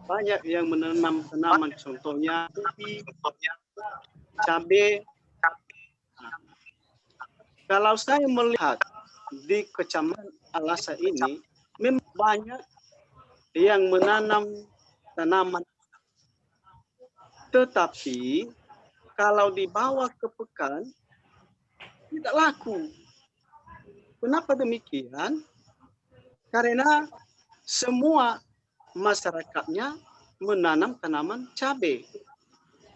banyak yang menanam tanaman, contohnya ubi, cabai. Kalau saya melihat di Kecamatan Alasa ini, memang banyak yang menanam tanaman. Tetapi kalau dibawa ke pekan, tidak laku. Kenapa demikian? Karena semua masyarakatnya menanam tanaman cabai.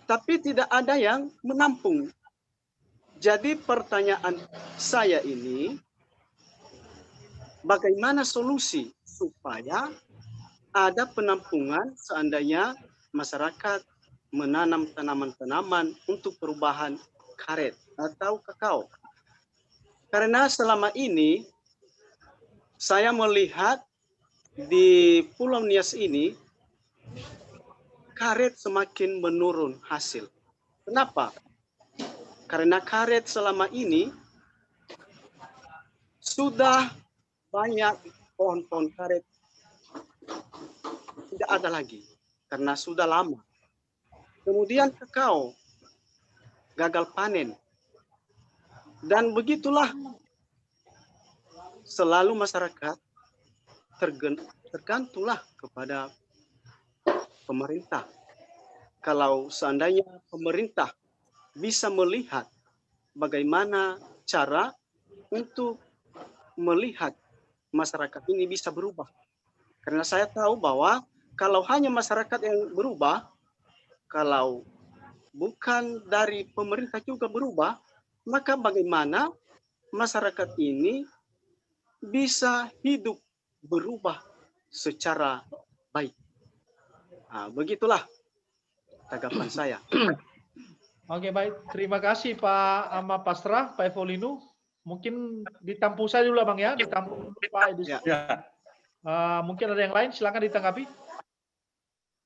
Tapi tidak ada yang menampung. Jadi pertanyaan saya ini, bagaimana solusi supaya ada penampungan seandainya masyarakat menanam tanaman-tanaman untuk perubahan karet atau kakao. Karena selama ini saya melihat di Pulau Nias ini karet semakin menurun hasil. Kenapa? Karena karet selama ini sudah banyak pohon-pohon karet tidak ada lagi karena sudah lama. Kemudian kakao gagal panen. Dan begitulah selalu masyarakat tergantunglah kepada pemerintah. Kalau seandainya pemerintah bisa melihat bagaimana cara untuk melihat masyarakat ini bisa berubah. Karena saya tahu bahwa kalau hanya masyarakat yang berubah, kalau bukan dari pemerintah juga berubah, maka bagaimana masyarakat ini bisa hidup berubah secara baik. Nah, begitulah tanggapan saya. Oke, baik. Terima kasih Pak Ahmad Pasrah, Pak Evolino. Mungkin ditampung saja dulu Bang ya, ditampung dulu Pak Edis. Ya. Mungkin ada yang lain, silakan ditanggapi.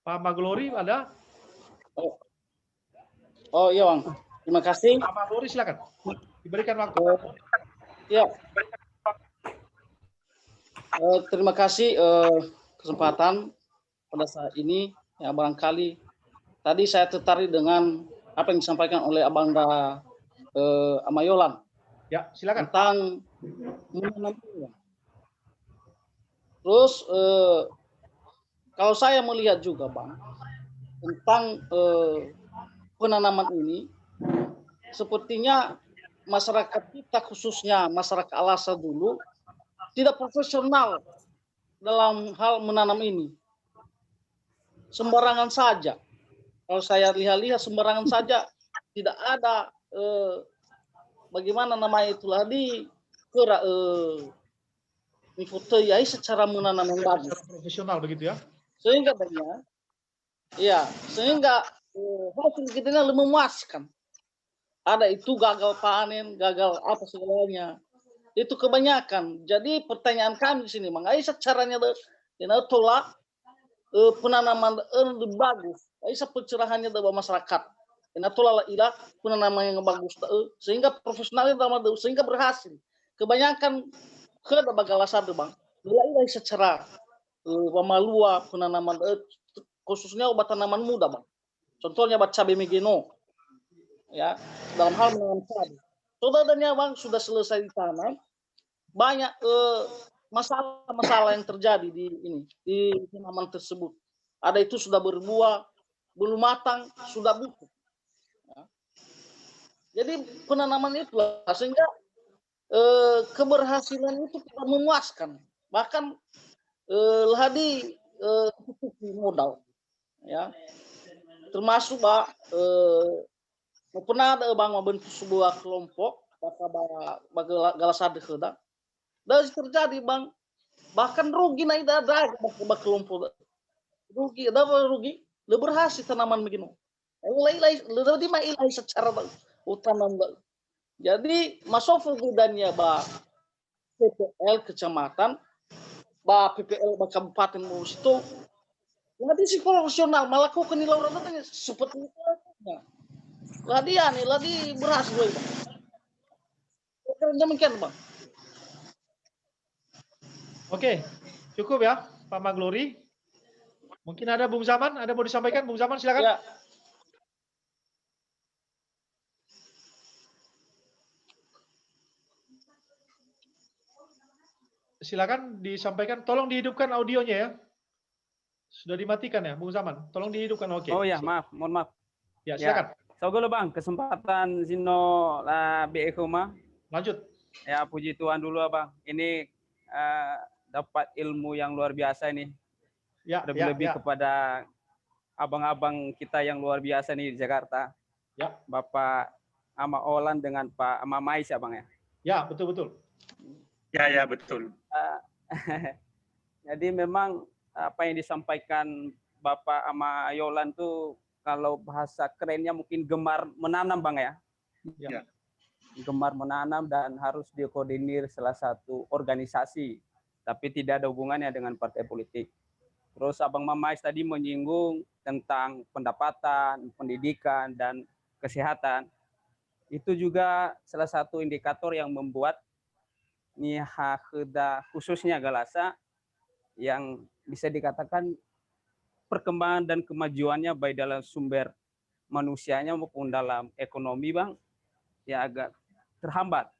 Pak Maglori ada? Oh iya Bang, terima kasih. Pak Maglori silakan. Diberikan waktu. Ya. Terima kasih kesempatan pada saat ini. Ya barangkali tadi saya tertarik dengan apa yang disampaikan oleh Abangda Amayolan. Ya, silakan. Tentang menanam uang. Terus kalau saya melihat juga Bang tentang penanaman ini, sepertinya masyarakat kita khususnya masyarakat Alasa dulu tidak profesional dalam hal menanam ini. Sembarangan saja. Kalau saya lihat-lihat sembarangan saja, tidak ada bagaimana namanya itulah di mifuteyai secara menanam yang bagus. Profesional begitu ya? Sehingga banyak, ya sehingga hasil kita lebih memuaskan. Ada itu gagal panen, gagal apa segalanya. Itu kebanyakan. Jadi pertanyaan kami di sini, mengapa caranya tolak penanaman lebih bagus, bisa pencerahannya dari masyarakat. Karena tolak ilah penanaman yang bagus, sehingga profesionalnya sehingga berhasil. Kebanyakan ke da bagalasar bang nilai secara pemalua penanaman khususnya obat tanaman muda bang. Contohnya obat cabai megeno ya dalam hal menanam cabai. Saudara bang sudah selesai ditanam banyak masalah-masalah yang terjadi di tanaman tersebut. Ada itu sudah berbuah, belum matang, sudah busuk. Ya. Jadi penanaman itu sehingga keberhasilan itu tidak memuaskan. Bahkan ladi modal, ya. Termasuk Pak pernah ada bang membentuk sebuah kelompok galasade kedak. Dan terjadi bang bahkan rugi naik ada kelompok rugi lebih berhasil tanaman begini lebih mailai secara utama jadi masuk gudannya bah PPL kecamatan bah PPL bah kabupaten itu jadi si profesional melakukan nilai orang seperti itu ladi berhasil demikian bang. Oke, cukup ya, Pak Maglori. Mungkin ada Bung Zaman, ada mau disampaikan, Bung Zaman, silakan. Ya. Silakan disampaikan. Tolong dihidupkan audionya ya. Sudah dimatikan ya, Bung Zaman. Tolong dihidupkan. Oke. Oh ya, maaf, mohon maaf. Ya, silakan. Sogolo bang, kesempatan Zino la BEKOMA. Lanjut. Ya, puji Tuhan dulu bang. Ini dapat ilmu yang luar biasa ini. Ya, lebih kepada abang-abang kita yang luar biasa nih di Jakarta. Ya. Bapak Ama Olan dengan Pak Ama Mais ya bang ya. Ya, betul. Ya, betul. Jadi memang apa yang disampaikan Bapak Ama Yolan tuh kalau bahasa kerennya mungkin gemar menanam bang ya. Ya. Gemar menanam dan harus dikoordinir salah satu organisasi, tapi tidak ada hubungannya dengan partai politik. Terus Abang Mamais tadi menyinggung tentang pendapatan, pendidikan, dan kesehatan. Itu juga salah satu indikator yang membuat Niha Kheda khususnya Galasa yang bisa dikatakan perkembangan dan kemajuannya baik dalam sumber manusianya maupun dalam ekonomi bang ya agak terhambat.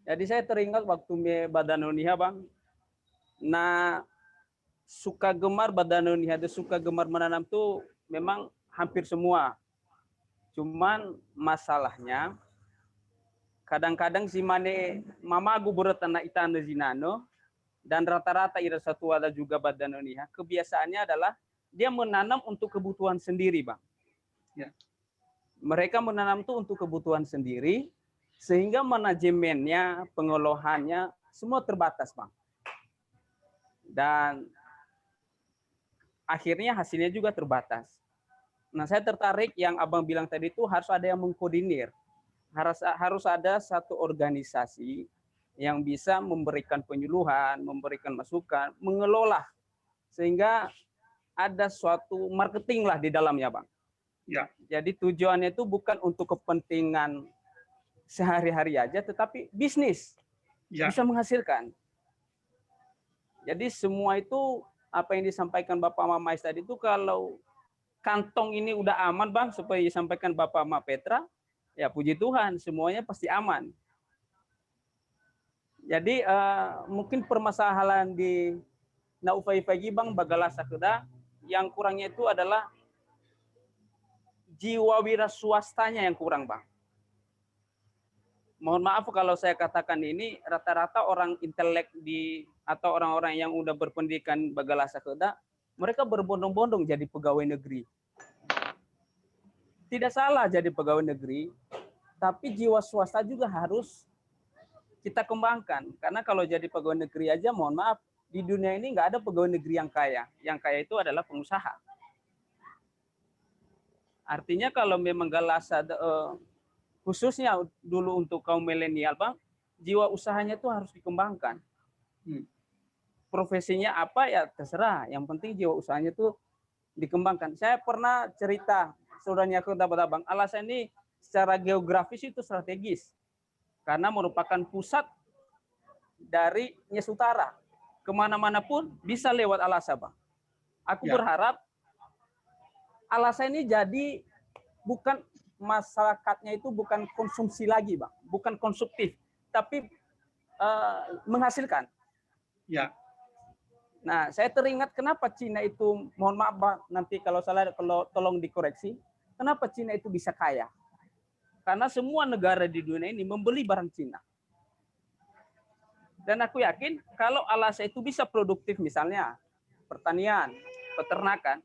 Jadi saya teringat waktu Badanoniha bang, nah suka gemar Badanoniha, suka gemar menanam tuh memang hampir semua. Cuman masalahnya kadang-kadang si mane mamagu beretana itana zinano dan rata-rata ira satu ada juga Badanoniha, kebiasaannya adalah dia menanam untuk kebutuhan sendiri bang. Ya. Mereka menanam itu untuk kebutuhan sendiri, sehingga manajemennya, pengolahannya, semua terbatas, Bang. Dan akhirnya hasilnya juga terbatas. Nah, saya tertarik yang Abang bilang tadi itu harus ada yang mengkoordinir. Harus ada satu organisasi yang bisa memberikan penyuluhan, memberikan masukan, mengelola. Sehingga ada suatu marketing lah di dalamnya, Bang. Ya. Jadi tujuannya itu bukan untuk kepentingan sehari-hari aja, tetapi bisnis bisa menghasilkan. Jadi semua itu apa yang disampaikan Bapak Mamais tadi itu kalau kantong ini udah aman bang, seperti disampaikan Bapak Ma Petra, ya puji Tuhan semuanya pasti aman. Jadi mungkin permasalahan di Naufai-Fagi bang Bagalasa Keda yang kurangnya itu adalah jiwa wira swastanya yang kurang bang. Mohon maaf kalau saya katakan ini rata-rata orang intelek atau orang-orang yang udah berpendidikan Bagalasa Keda, mereka berbondong-bondong jadi pegawai negeri. Tidak salah jadi pegawai negeri, tapi jiwa swasta juga harus kita kembangkan. Karena kalau jadi pegawai negeri aja, mohon maaf, di dunia ini nggak ada pegawai negeri yang kaya. Yang kaya itu adalah pengusaha. Artinya kalau memang Galasa khususnya dulu untuk kaum milenial bang, jiwa usahanya itu harus dikembangkan. Profesinya apa ya terserah, yang penting jiwa usahanya itu dikembangkan. Saya pernah cerita saudaranya ke bang, alasan ini secara geografis itu strategis karena merupakan pusat dari Nias Utara. Kemana-mana pun bisa lewat Alasa, Bang. Aku Ya. berharap Alasa ini jadi bukan masyarakatnya itu bukan konsumsi lagi, Bang. Bukan konsumtif, tapi menghasilkan. Ya. Nah, saya teringat kenapa Cina itu, mohon maaf Bang, nanti kalau salah tolong dikoreksi, kenapa Cina itu bisa kaya? Karena semua negara di dunia ini membeli barang Cina. Dan aku yakin kalau Alasa itu bisa produktif misalnya pertanian, peternakan,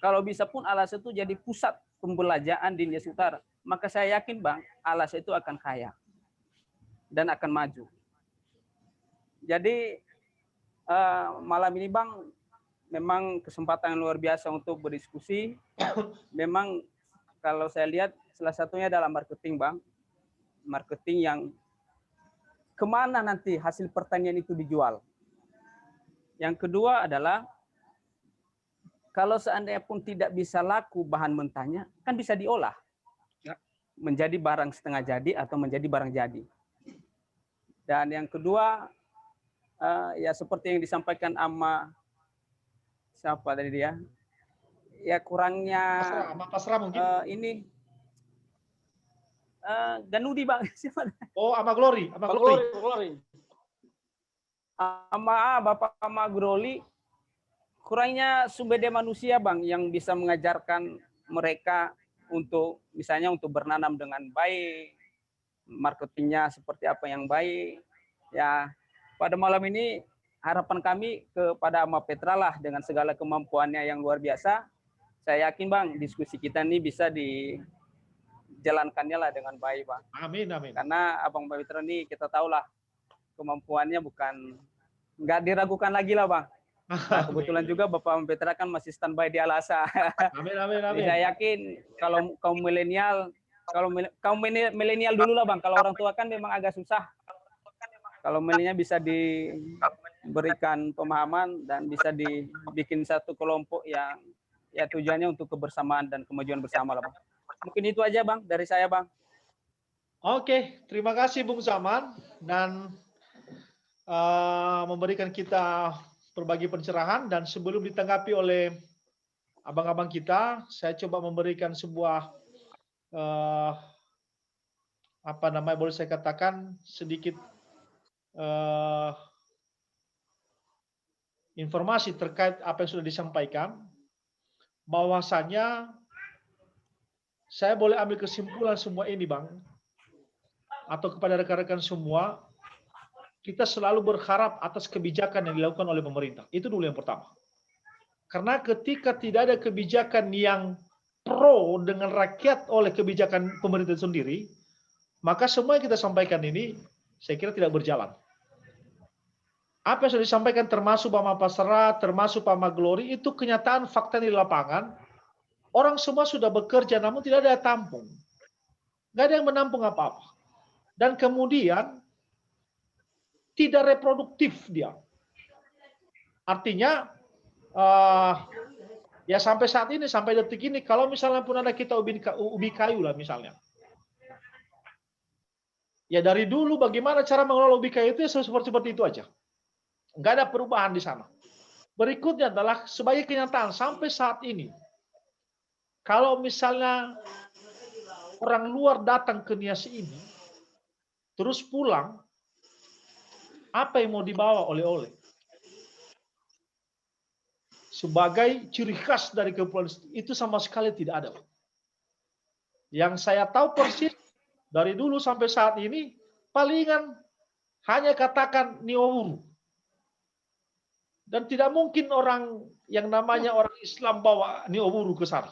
kalau bisa pun Alasa itu jadi pusat pembelajaran di Nias Utara, maka saya yakin Bang, Alasa itu akan kaya dan akan maju. Jadi malam ini Bang, memang kesempatan yang luar biasa untuk berdiskusi. Memang kalau saya lihat salah satunya adalah marketing Bang. Marketing yang kemana nanti hasil pertanian itu dijual. Yang kedua adalah kalau seandainya pun tidak bisa laku bahan mentahnya, kan bisa diolah. Ya. Menjadi barang setengah jadi atau menjadi barang jadi. Dan yang kedua, ya seperti yang disampaikan sama siapa tadi dia, ya kurangnya Pasrah mungkin. ini Ganudi Bang, siapa? Oh, Ama Glory, Glory. Sama Bapak Ama Groli, kurangnya sumber daya manusia Bang yang bisa mengajarkan mereka untuk misalnya untuk bernanam dengan baik, marketingnya seperti apa yang baik. Ya, pada malam ini harapan kami kepada Ama Petra lah dengan segala kemampuannya yang luar biasa. Saya yakin Bang diskusi kita ini bisa dijalankannya lah dengan baik Bang. Amin, amin. Karena Abang Petra ini kita tahulah kemampuannya bukan nggak diragukan lagi lah Bang. Nah, kebetulan juga Bapak Petra kan masih standby di Alasa. Amin, amin, amin. Saya yakin kalau kaum milenial, dulu lah Bang. Kalau orang tua kan memang agak susah. Kalau milenial bisa diberikan pemahaman dan bisa dibikin satu kelompok yang ya tujuannya untuk kebersamaan dan kemajuan bersama lah Bang. Mungkin itu aja Bang dari saya Bang. Oke, terima kasih Bung Zaman dan memberikan kita berbagi pencerahan. Dan sebelum ditanggapi oleh abang-abang kita, saya coba memberikan sebuah boleh saya katakan sedikit informasi terkait apa yang sudah disampaikan, bahwasanya saya boleh ambil kesimpulan semua ini Bang, atau kepada rekan-rekan semua, kita selalu berharap atas kebijakan yang dilakukan oleh pemerintah. Itu dulu yang pertama. Karena ketika tidak ada kebijakan yang pro dengan rakyat oleh kebijakan pemerintah sendiri, maka semua yang kita sampaikan ini, saya kira tidak berjalan. Apa yang sudah disampaikan termasuk Pak Mapasra, termasuk Pak Maglori, itu kenyataan fakta di lapangan. Orang semua sudah bekerja, namun tidak ada tampung. Nggak ada yang menampung apa-apa. Dan kemudian, tidak reproduktif dia. Artinya, ya sampai saat ini, sampai detik ini, kalau misalnya pun ada kita ubi kayu lah misalnya. Ya dari dulu bagaimana cara mengelola ubi kayu itu ya seperti itu aja. Nggak ada perubahan di sana. Berikutnya adalah sebagai kenyataan sampai saat ini. Kalau misalnya orang luar datang ke Nias ini, terus pulang, apa yang mau dibawa oleh-oleh? Sebagai ciri khas dari kepulauan itu sama sekali tidak ada. Yang saya tahu persis dari dulu sampai saat ini, palingan hanya katakan Niowuru. Dan tidak mungkin orang yang namanya orang Islam bawa Niowuru ke sana.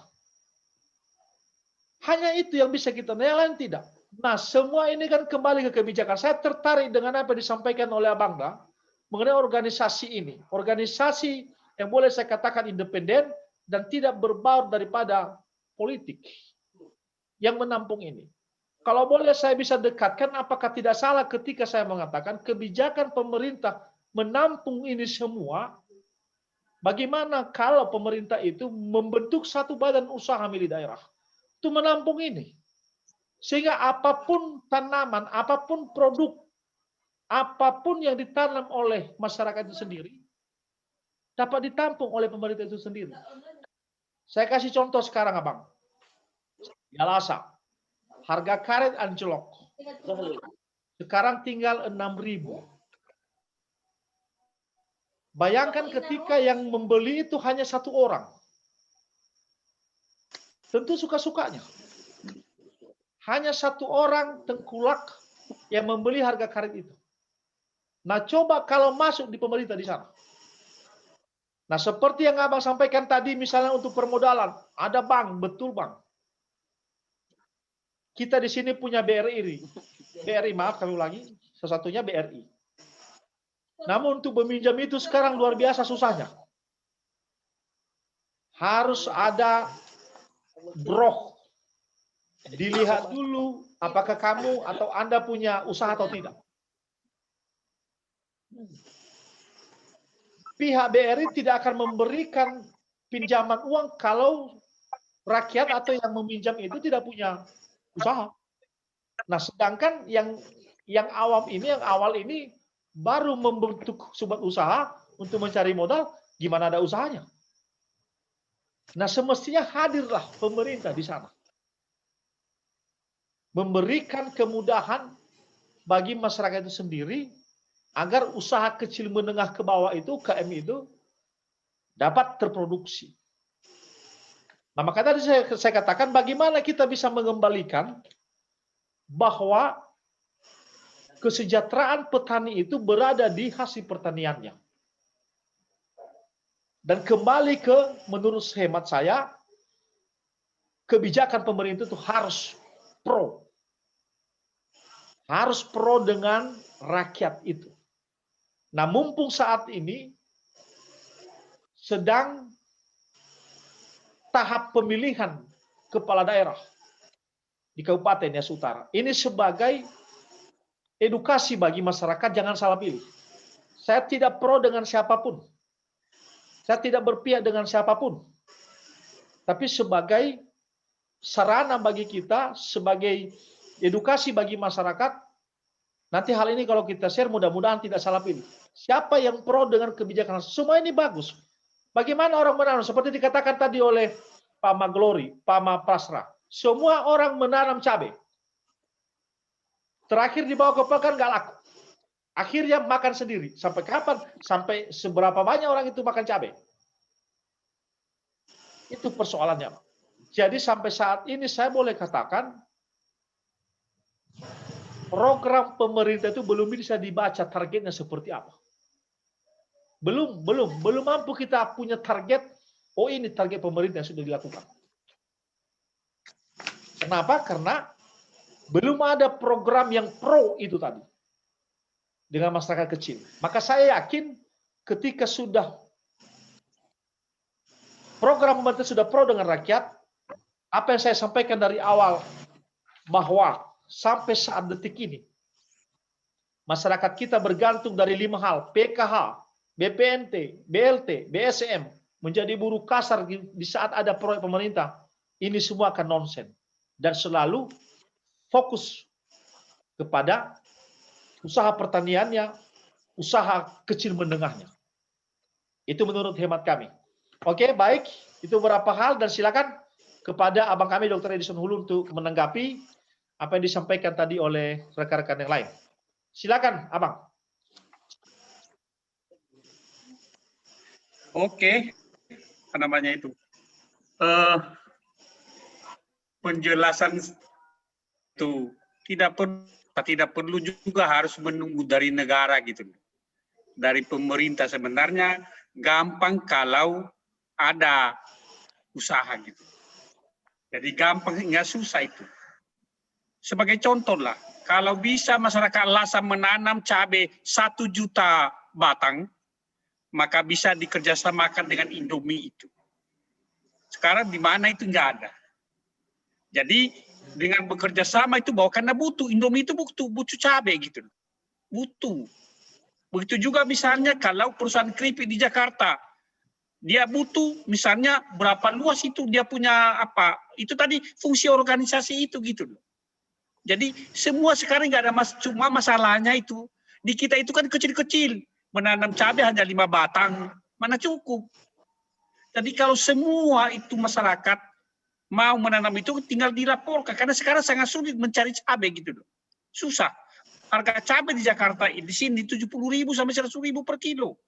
Hanya itu yang bisa kita, yang lain tidak. Nah, semua ini kan kembali ke kebijakan. Saya tertarik dengan apa yang disampaikan oleh Abangda mengenai organisasi ini. Organisasi yang boleh saya katakan independen dan tidak berbaur daripada politik yang menampung ini. Kalau boleh saya bisa dekatkan, apakah tidak salah ketika saya mengatakan kebijakan pemerintah menampung ini semua? Bagaimana kalau pemerintah itu membentuk satu badan usaha milik daerah itu menampung ini? Sehingga apapun tanaman, apapun produk, apapun yang ditanam oleh masyarakat itu sendiri dapat ditampung oleh pemerintah itu sendiri. Saya kasih contoh sekarang, Abang. Di Lhasa, harga karet anjlok. Sekarang tinggal 6.000. Bayangkan ketika yang membeli itu hanya satu orang. Tentu suka-sukanya. Hanya satu orang tengkulak yang membeli harga karet itu. Nah, coba kalau masuk di pemerintah di sana. Nah, seperti yang Abang sampaikan tadi, misalnya untuk permodalan, ada bank, betul Bang. Kita di sini punya BRI. BRI, maaf kami ulangi, sesatunya BRI. Namun untuk meminjam itu sekarang luar biasa susahnya. Harus ada broh. Dilihat dulu apakah kamu atau Anda punya usaha atau tidak. Pihak BRI tidak akan memberikan pinjaman uang kalau rakyat atau yang meminjam itu tidak punya usaha. Nah, sedangkan yang awam ini, yang awal ini baru membentuk sebuah usaha untuk mencari modal, gimana ada usahanya? Nah, semestinya hadirlah pemerintah di sana. Memberikan kemudahan bagi masyarakat itu sendiri agar usaha kecil menengah ke bawah itu, KM itu, dapat terproduksi. Nah, maka tadi saya katakan bagaimana kita bisa mengembalikan bahwa kesejahteraan petani itu berada di hasil pertaniannya. Dan kembali ke, menurut hemat saya, kebijakan pemerintah itu harus pro. Harus pro dengan rakyat itu. Nah, mumpung saat ini sedang tahap pemilihan kepala daerah di Kabupaten Nias Utara. Ini sebagai edukasi bagi masyarakat, jangan salah pilih. Saya tidak pro dengan siapapun. Saya tidak berpihak dengan siapapun. Tapi sebagai sarana bagi kita, sebagai edukasi bagi masyarakat, nanti hal ini kalau kita share mudah-mudahan tidak salah pilih. Siapa yang pro dengan kebijakan? Semua ini bagus. Bagaimana orang menanam? Seperti dikatakan tadi oleh Pak Maglori, Pak Prasra. Semua orang menanam cabai. Terakhir dibawa ke pekan nggak laku. Akhirnya makan sendiri. Sampai kapan? Sampai seberapa banyak orang itu makan cabai? Itu persoalannya. Jadi sampai saat ini saya boleh katakan program pemerintah itu belum bisa dibaca targetnya seperti apa. Belum mampu kita punya target. Oh, ini target pemerintah yang sudah dilakukan. Kenapa? Karena belum ada program yang pro itu tadi dengan masyarakat kecil. Maka saya yakin ketika sudah program pemerintah sudah pro dengan rakyat, apa yang saya sampaikan dari awal bahwa sampai saat detik ini masyarakat kita bergantung dari 5 hal: PKH, BPNT, BLT, BSM, menjadi buruh kasar di saat ada proyek pemerintah. Ini semua akan nonsen dan selalu fokus kepada usaha pertaniannya, usaha kecil menengahnya. Itu menurut hemat kami. Oke, baik. Itu beberapa hal dan silakan kepada abang kami Dr. Edison Hulu untuk menanggapi apa yang disampaikan tadi oleh rekan-rekan yang lain. Silakan, abang. Oke, apa namanya itu? Penjelasan itu tidak perlu juga harus menunggu dari negara gitu. Dari pemerintah sebenarnya gampang kalau ada usaha gitu. Jadi gampang, nggak susah itu. Sebagai contoh lah, kalau bisa masyarakat Lhasa menanam cabai 1 juta batang, maka bisa dikerjasamakan dengan Indomie itu. Sekarang di mana itu nggak ada. Jadi dengan bekerja sama itu bahwa karena butuh, Indomie itu butuh cabai gitu. Butuh. Begitu juga misalnya kalau perusahaan keripik di Jakarta, dia butuh misalnya berapa luas itu dia punya apa. Itu tadi fungsi organisasi itu gitu loh. Jadi semua sekarang nggak ada cuma masalahnya itu Di kita itu kan kecil-kecil. Menanam cabai hanya 5 batang. Mana cukup. Jadi kalau semua itu masyarakat mau menanam itu tinggal dilaporkan. Karena sekarang sangat sulit mencari cabai gitu loh. Susah. Harga cabai di Jakarta di sini 70.000 sampai 100.000 per kilo.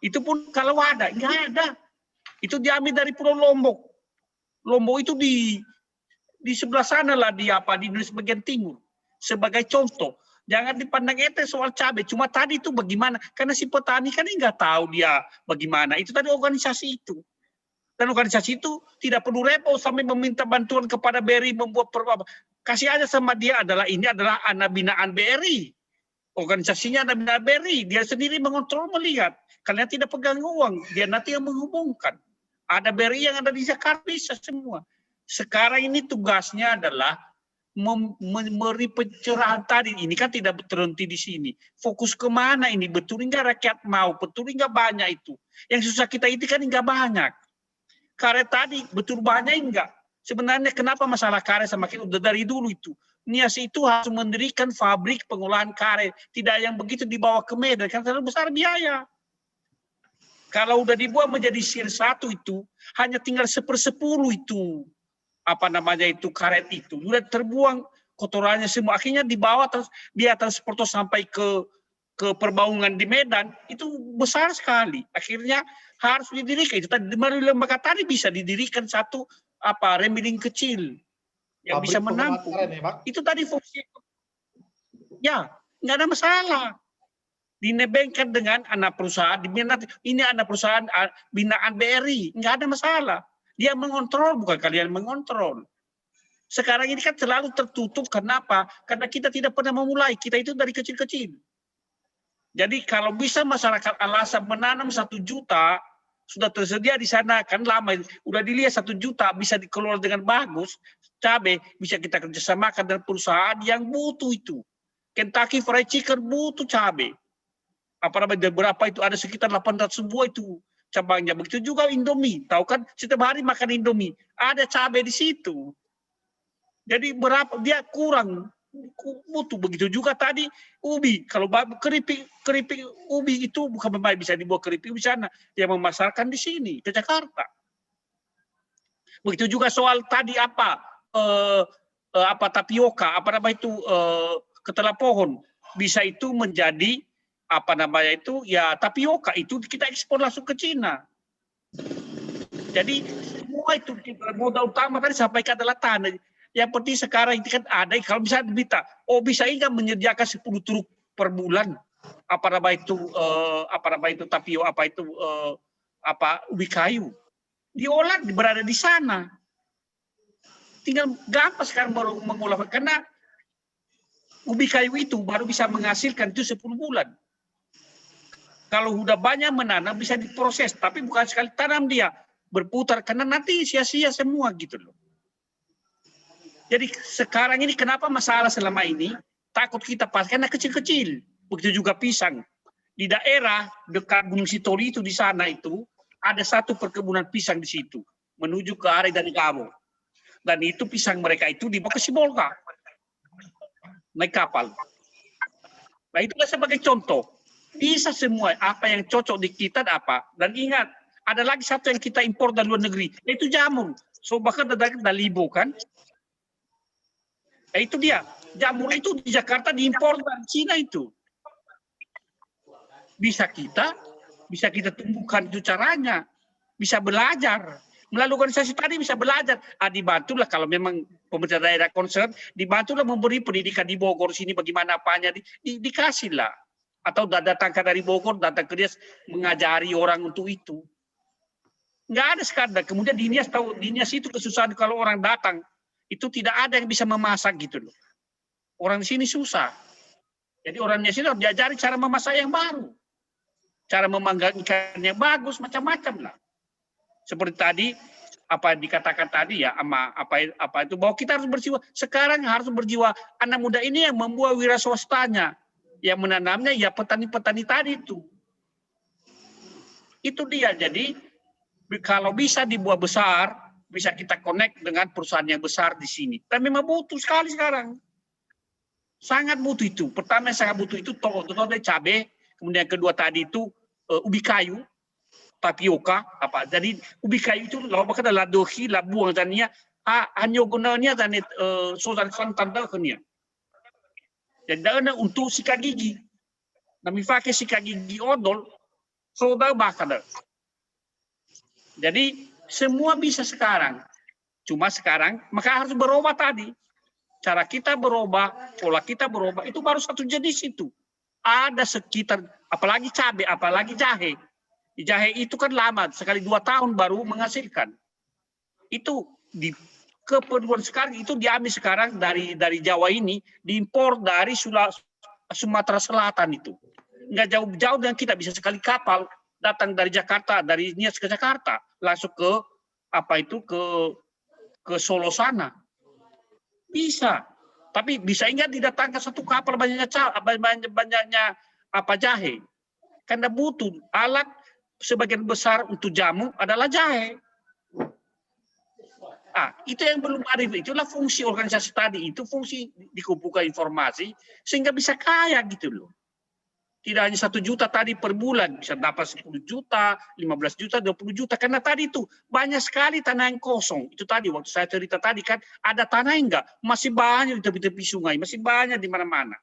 Itu pun kalau ada, nggak ada. Itu diambil dari Pulau Lombok. Lombok itu di sebelah sana lah di Indonesia bagian timur. Sebagai contoh. Jangan dipandang ente soal cabai. Cuma tadi itu bagaimana? Karena si petani kan nggak tahu dia bagaimana. Itu tadi organisasi itu. Dan organisasi itu tidak perlu repot sampai meminta bantuan kepada BRI membuat kasih aja sama dia ini adalah anak binaan BRI. Organisasinya anak binaan BRI. Dia sendiri mengontrol melihat. Karena tidak pegang uang. Dia nanti yang menghubungkan. Ada BRI yang ada di Jakarta bisa semua. Sekarang ini tugasnya adalah memberi pencerahan tadi. Ini kan tidak berhenti di sini. Fokus kemana ini? Betul nggak rakyat mau? Betul nggak banyak itu? Yang susah kita itu kan nggak banyak. Karet tadi betul banyak enggak? Sebenarnya kenapa masalah karet sama kita udah dari dulu itu? Nias itu harus mendirikan pabrik pengolahan karet. Tidak yang begitu dibawa ke Medan. Kan terlalu besar biaya. Kalau udah dibuat menjadi sir 1 itu, hanya tinggal 1/10 itu. Karet itu sudah terbuang kotorannya semua, akhirnya dibawa dia transporto sampai ke perbaungan di Medan, itu besar sekali. Akhirnya harus didirikan. Itu tadi melalui lembaga tadi bisa didirikan satu remiling kecil yang Pabrik bisa menampung. Itu tadi fungsi. Ya, nggak ada masalah. Dinebengkan dengan anak perusahaan, ini anak perusahaan binaan BRI, nggak ada masalah. Dia mengontrol, bukan kalian mengontrol. Sekarang ini kan terlalu tertutup. Kenapa? Karena kita tidak pernah memulai. Kita itu dari kecil-kecil. Jadi kalau bisa masyarakat Alasan menanam 1 juta, sudah tersedia di sana, kan lama. Udah dilihat 1 juta, bisa dikelola dengan bagus. Cabai bisa kita kerjasamakan dengan perusahaan yang butuh itu. Kentucky Fried Chicken butuh cabai. Berapa itu? Ada sekitar 800 buah itu cabangnya. Begitu juga Indomie. Tahu kan setiap hari makan Indomie. Ada cabai di situ. Jadi berapa dia kurang butuh. Begitu juga tadi ubi. Kalau keripik ubi itu bukan bisa dibuat keripik di sana. Yang memasarkan di sini ke Jakarta. Begitu juga soal tadi tapioka, ketela pohon bisa itu menjadi tapioka itu kita ekspor langsung ke Cina. Jadi semua itu modal utama tadi sampaikan adalah tanah. Yang penting sekarang itu kan ada, kalau bisa bisa enggak menyediakan 10 truk per bulan ubi kayu. Diolah berada di sana. Tinggal gampang sekarang baru mengolah, karena ubi kayu itu baru bisa menghasilkan itu 10 bulan. Kalau udah banyak menanam bisa diproses, tapi bukan sekali tanam dia berputar, karena nanti sia-sia semua gitu loh. Jadi sekarang ini kenapa masalah selama ini takut kita pas karena kecil-kecil. Begitu juga pisang. Di daerah dekat Gunung Sitoli itu di sana itu ada satu perkebunan pisang di situ menuju ke area dari Gabo. Dan itu pisang mereka itu dibawa ke Sibolga naik kapal. Nah itulah sebagai contoh. Bisa semua apa yang cocok di kita dan ingat ada lagi satu yang kita impor dari luar negeri, yaitu jamur. So bahkan dari Libo kan. Itu dia. Jamur itu di Jakarta diimpor dari Cina itu. Bisa kita tumbuhkan itu caranya. Bisa belajar. Melalui organisasi tadi bisa belajar. Dibantulah kalau memang pemerintah daerah concern, dibantulah memberi pendidikan di Bogor sini bagaimana apanya dikasihlah. Atau datangkan dari Bogor, datang ke dia mengajari orang untuk itu. Nggak ada sekarang. Kemudian di Nias itu kesusahan kalau orang datang. Itu tidak ada yang bisa memasak gitu loh. Orang di sini susah. Jadi orang di sini harus diajari cara memasak yang baru. Cara memanggang ikan yang bagus, macam-macam lah. Seperti tadi, apa yang dikatakan tadi ya, apa itu, bahwa kita harus berjiwa. Sekarang harus berjiwa. Anak muda ini yang membuat wira swastanya. Yang menanamnya ya petani-petani tadi itu. Itu dia. Jadi kalau bisa dibuat besar, bisa kita connect dengan perusahaan yang besar di sini. Dan memang butuh sekali sekarang. Sangat butuh itu. Pertama yang sangat butuh itu tadi cabai, kemudian yang kedua tadi itu ubi kayu, tapioka apa. Jadi ubi kayu itu lalu bakal la dohi la buang tania hanya gunanya dan sosan santan dah kenia. Jadi dana untuk sikat gigi. Nami pakai sikat gigi odol, soda bakal. Jadi semua bisa sekarang. Cuma sekarang maka harus berubah tadi. Cara kita berubah, pola kita berubah, itu baru satu jenis itu. Ada sekitar, apalagi cabai, apalagi jahe. Jahe itu kan lama, sekali 2 tahun baru menghasilkan. Itu di keperluan sekarang, itu diambil sekarang dari Jawa ini, diimpor dari Sumatera Selatan itu. Nggak jauh-jauh dan kita bisa sekali kapal datang dari Jakarta, dari Nias ke Jakarta, langsung ke ke Solo sana. Bisa, tapi bisa ingat didatangkan satu kapal banyaknya jahe. Karena butuh alat sebagian besar untuk jamu adalah jahe. Itu yang belum ada. Itulah fungsi organisasi tadi. Itu fungsi dikumpulkan informasi sehingga bisa kaya gitu loh. Tidak hanya 1 juta tadi per bulan, bisa dapat 10 juta, 15 juta, 20 juta. Karena tadi itu banyak sekali tanah yang kosong. Itu tadi waktu saya cerita tadi kan, ada tanah yang enggak, masih banyak di tepi-tepi sungai, masih banyak di mana-mana.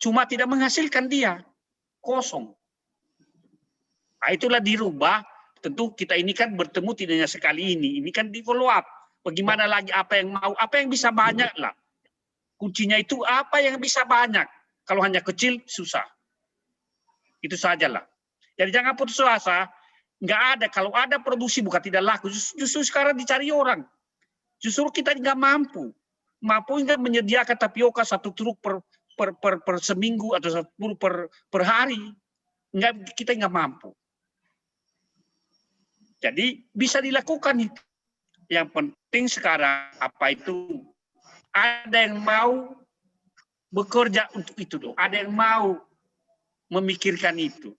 Cuma tidak menghasilkan dia, kosong. Itulah dirubah. Tentu kita ini kan bertemu tidak hanya sekali ini kan di follow up. Bagaimana lagi, apa yang mau, apa yang bisa banyak lah. Kuncinya itu apa yang bisa banyak. Kalau hanya kecil, susah. Itu sajalah. Jadi jangan putus asa. Nggak ada. Kalau ada produksi bukan tidak laku. Justru sekarang dicari orang. Justru kita nggak mampu. Mampu nggak menyediakan tapioka 1 truk per seminggu atau 10 per hari. Kita nggak mampu. Jadi bisa dilakukan itu. Yang penting sekarang apa itu? Ada yang mau bekerja untuk itu dong. Ada yang mau memikirkan itu.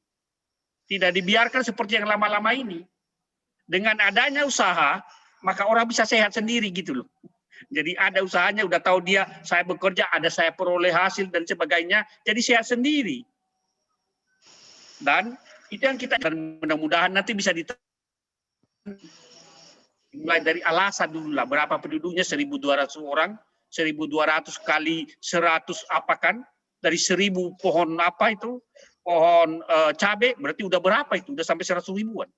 Tidak dibiarkan seperti yang lama-lama ini. Dengan adanya usaha, maka orang bisa sehat sendiri gitu loh. Jadi ada usahanya, udah tahu dia, saya bekerja, ada saya peroleh hasil dan sebagainya, jadi sehat sendiri. Dan itu yang kita, dan mudah-mudahan nanti bisa mulai dari Alasan dulu lah, berapa penduduknya, 1.200 orang, 1.200 kali 100 apa kan, dari 1.000 pohon apa itu, pohon cabai, berarti udah berapa itu, udah sampai 100 ribuan.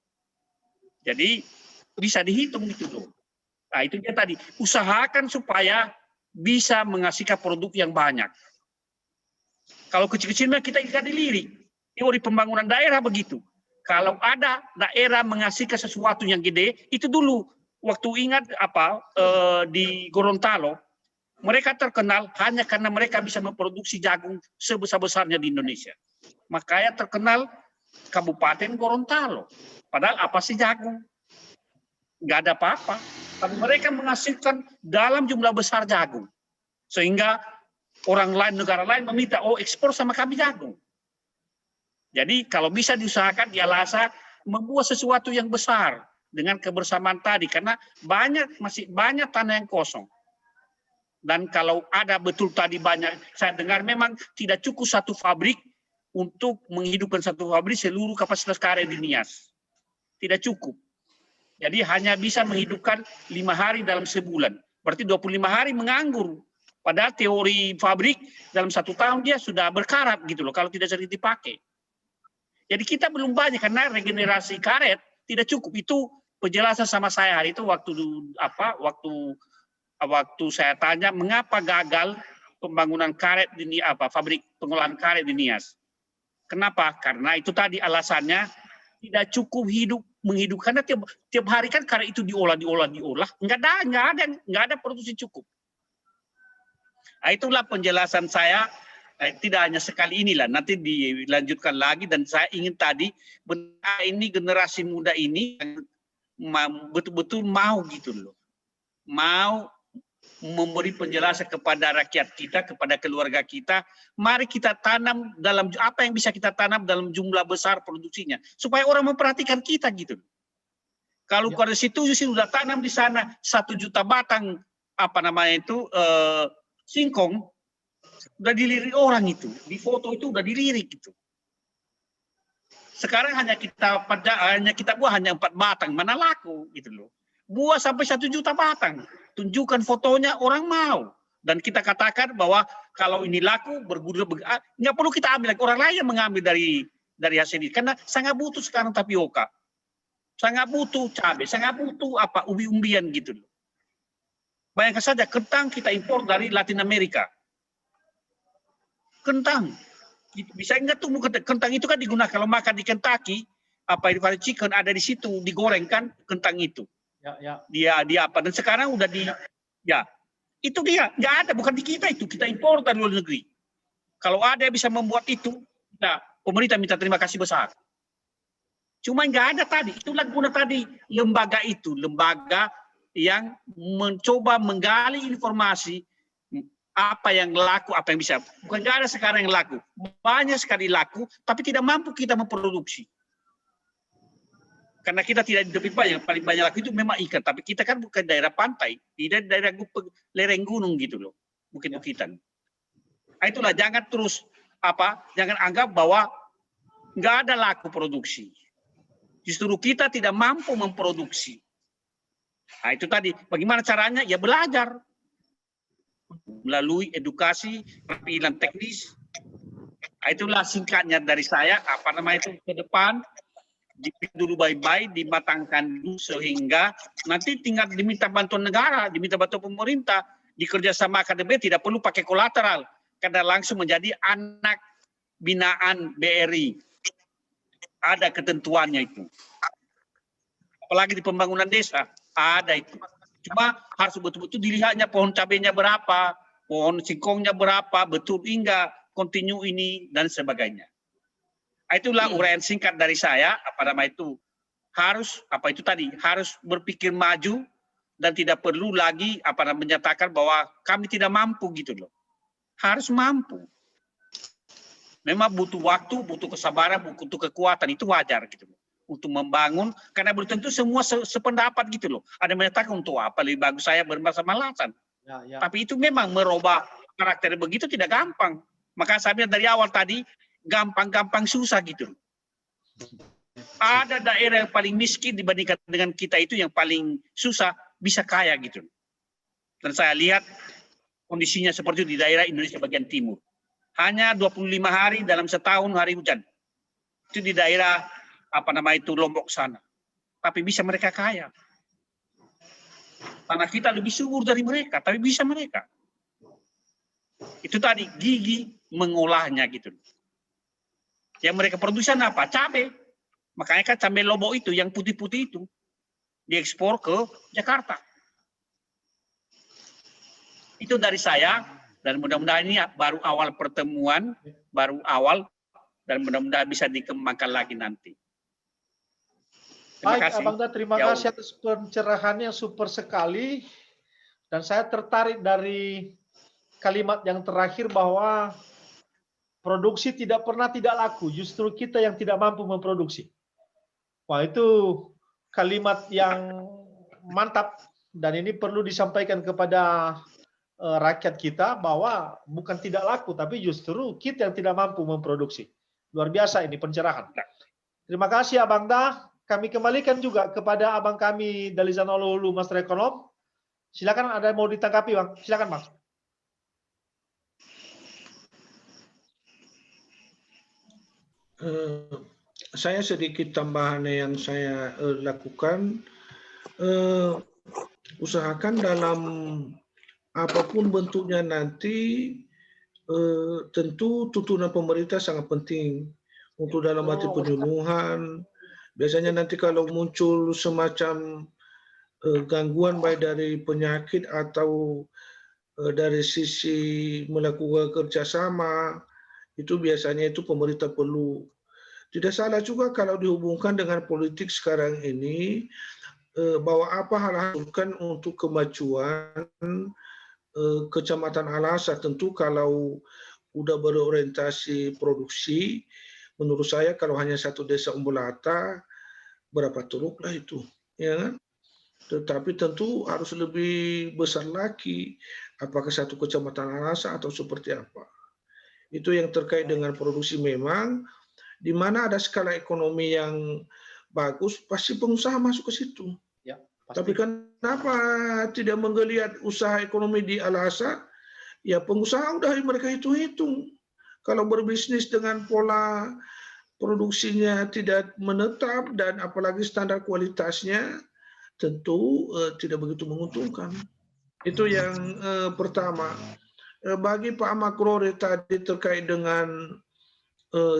Jadi bisa dihitung gitu loh. Nah itu dia tadi, usahakan supaya bisa menghasilkan produk yang banyak. Kalau kecil-kecilnya kita ikat dilirik. Teori pembangunan daerah begitu. Kalau ada daerah menghasilkan sesuatu yang gede, itu dulu waktu ingat di Gorontalo, mereka terkenal hanya karena mereka bisa memproduksi jagung sebesar-besarnya di Indonesia. Makanya terkenal Kabupaten Gorontalo. Padahal apa sih jagung? Nggak ada apa-apa. Tapi mereka menghasilkan dalam jumlah besar jagung. Sehingga orang lain, negara lain meminta, ekspor sama kami jagung. Jadi kalau bisa diusahakan, ya Lhasa membuat sesuatu yang besar dengan kebersamaan tadi. Karena masih banyak tanah yang kosong. Dan kalau ada betul tadi banyak, saya dengar memang tidak cukup 1 pabrik untuk menghidupkan 1 pabrik seluruh kapasitas karet di Nias. Tidak cukup. Jadi hanya bisa menghidupkan 5 hari dalam sebulan. Berarti 25 hari menganggur. Padahal teori pabrik dalam 1 tahun dia sudah berkarat gitu loh, kalau tidak sering dipakai. Jadi kita belum banyak karena regenerasi karet tidak cukup. Itu penjelasan sama saya hari itu waktu saya tanya mengapa gagal pembangunan karet di pabrik pengolahan karet di Nias. Kenapa? Karena itu tadi alasannya tidak cukup menghidupkan. Karena tiap hari kan karet itu diolah. Nggak ada produksi cukup. Nah, itulah penjelasan saya. Tidak hanya sekali inilah, nanti dilanjutkan lagi. Dan saya ingin tadi, ini generasi muda ini betul-betul mau gitu loh. Mau memberi penjelasan kepada rakyat kita, kepada keluarga kita. Mari kita tanam dalam apa yang bisa kita tanam dalam jumlah besar produksinya. Supaya orang memperhatikan kita gitu. Kalau pada situ sudah tanam di sana 1 juta batang, singkong, udah dilirik orang itu, di foto itu udah dilirik gitu. Sekarang hanya kita buah hanya 4 batang, mana laku gitu loh. Buah sampai 1 juta batang, tunjukkan fotonya, orang mau. Dan kita katakan bahwa kalau ini laku berguna, nggak perlu kita ambil lagi, orang lain yang mengambil dari hasil ini, karena sangat butuh sekarang tapioka, sangat butuh cabai, sangat butuh umbi-umbian gitu loh. Bayangkan saja, kentang kita impor dari Latin Amerika. Kentang, bisa nggak tumbuh kentang itu kan digunakan kalau makan di Kentucky, itu chicken ada di situ, digoreng kan kentang itu. Dia apa? Dan sekarang udah itu dia nggak ada, bukan di kita itu, kita impor dari luar negeri. Kalau ada yang bisa membuat itu, pemerintah minta terima kasih besar. Cuma nggak ada tadi, itulah guna tadi lembaga itu, lembaga yang mencoba menggali informasi apa yang laku, apa yang bisa. Bukan nggak ada sekarang yang laku, banyak sekali laku, tapi tidak mampu kita memproduksi. Karena kita tidak di tepi yang paling banyak laku itu memang ikan, tapi kita kan bukan daerah pantai, tidak daerah lereng gunung gitu loh, bukit-bukitan. Itulah jangan terus jangan anggap bahwa nggak ada laku produksi. Justru kita tidak mampu memproduksi. Nah, itu tadi, bagaimana caranya? Ya belajar melalui edukasi, pemilihan teknis. Nah, itulah singkatnya dari saya. Ke depan dipilih dulu baik-baik, dimatangkan dulu sehingga nanti tinggal diminta bantuan negara, diminta bantuan pemerintah, dikerjasama akademi, tidak perlu pakai kolateral karena langsung menjadi anak binaan BRI. Ada ketentuannya itu. Apalagi di pembangunan desa, ada itu. Cuma harus betul-betul dilihatnya pohon cabenya berapa, pohon singkongnya berapa, betul hingga kontinu ini dan sebagainya. Itulah uraian singkat dari saya. Harus harus berpikir maju dan tidak perlu lagi menyatakan bahwa kami tidak mampu gitu loh. Harus mampu. Memang butuh waktu, butuh kesabaran, butuh kekuatan, itu wajar gitu loh. Untuk membangun, karena belum tentu semua sependapat gitu loh. Ada yang menyatakan untuk apa lebih bagus saya bermasa-malasan. Tapi itu memang merubah karakter begitu tidak gampang. Maka saya bilang dari awal tadi, gampang-gampang susah gitu. Ada daerah yang paling miskin dibandingkan dengan kita itu yang paling susah bisa kaya gitu. Dan saya lihat kondisinya seperti itu di daerah Indonesia bagian timur. Hanya 25 hari dalam setahun hari hujan. Itu di daerah Lombok sana. Tapi bisa mereka kaya. Tanah kita lebih subur dari mereka, tapi bisa mereka. Itu tadi gigi mengolahnya gitu. Yang mereka produksi apa? Cabai. Makanya kan cabai Lombok itu, yang putih-putih itu, diekspor ke Jakarta. Itu dari saya, dan mudah-mudahan ini baru awal pertemuan, dan mudah-mudahan bisa dikembangkan lagi nanti. Baik, Abang Da, terima kasih atas pencerahannya super sekali. Dan saya tertarik dari kalimat yang terakhir bahwa produksi tidak pernah tidak laku, justru kita yang tidak mampu memproduksi. Wah, itu kalimat yang mantap dan ini perlu disampaikan kepada rakyat kita bahwa bukan tidak laku, tapi justru kita yang tidak mampu memproduksi. Luar biasa ini pencerahan. Terima kasih Abang Da. Kami kembalikan juga kepada abang kami Dalizan Oluhulu, Master Ekonom. Silakan, ada yang mau ditanggapi, Bang. Silakan, Bang. Saya sedikit tambahan yang saya lakukan. Usahakan dalam apapun bentuknya nanti, tentu tuntunan pemerintah sangat penting untuk dalam arti penyuluhan. Biasanya nanti kalau muncul semacam gangguan baik dari penyakit atau dari sisi melakukan kerjasama, itu biasanya itu pemerintah perlu. Tidak salah juga kalau dihubungkan dengan politik sekarang ini, bahwa apa hal untuk kemajuan Kecamatan Alasa. Tentu kalau udah berorientasi produksi, menurut saya kalau hanya satu desa Umbulata, berapa turuk lah itu, ya kan? Tetapi tentu harus lebih besar lagi, apakah satu kecamatan Alasa atau seperti apa. Itu yang terkait dengan produksi memang, di mana ada skala ekonomi yang bagus, pasti pengusaha masuk ke situ. Ya, Tapi kenapa tidak menggeliat usaha ekonomi di Alasa? Ya pengusaha udah mereka hitung-hitung. Kalau berbisnis dengan pola produksinya tidak menetap dan apalagi standar kualitasnya, tentu tidak begitu menguntungkan. Itu yang pertama. Bagi Pak Makrore tadi terkait dengan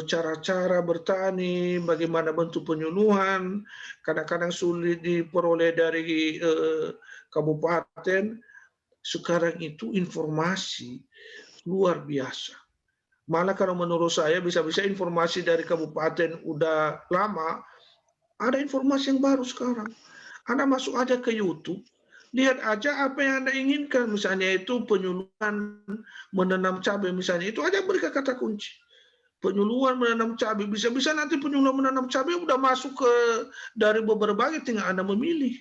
cara-cara bertani, bagaimana bentuk penyuluhan, kadang-kadang sulit diperoleh dari kabupaten. Sekarang itu informasi luar biasa. Malah kalau menurut saya bisa-bisa informasi dari kabupaten udah lama, ada informasi yang baru sekarang. Anda masuk aja ke YouTube, lihat aja apa yang Anda inginkan, misalnya itu penyuluhan menanam cabai misalnya, itu aja berikan kata kunci. Penyuluhan menanam cabai, bisa-bisa nanti penyuluhan menanam cabai udah masuk ke dari berbagai, tinggal Anda memilih.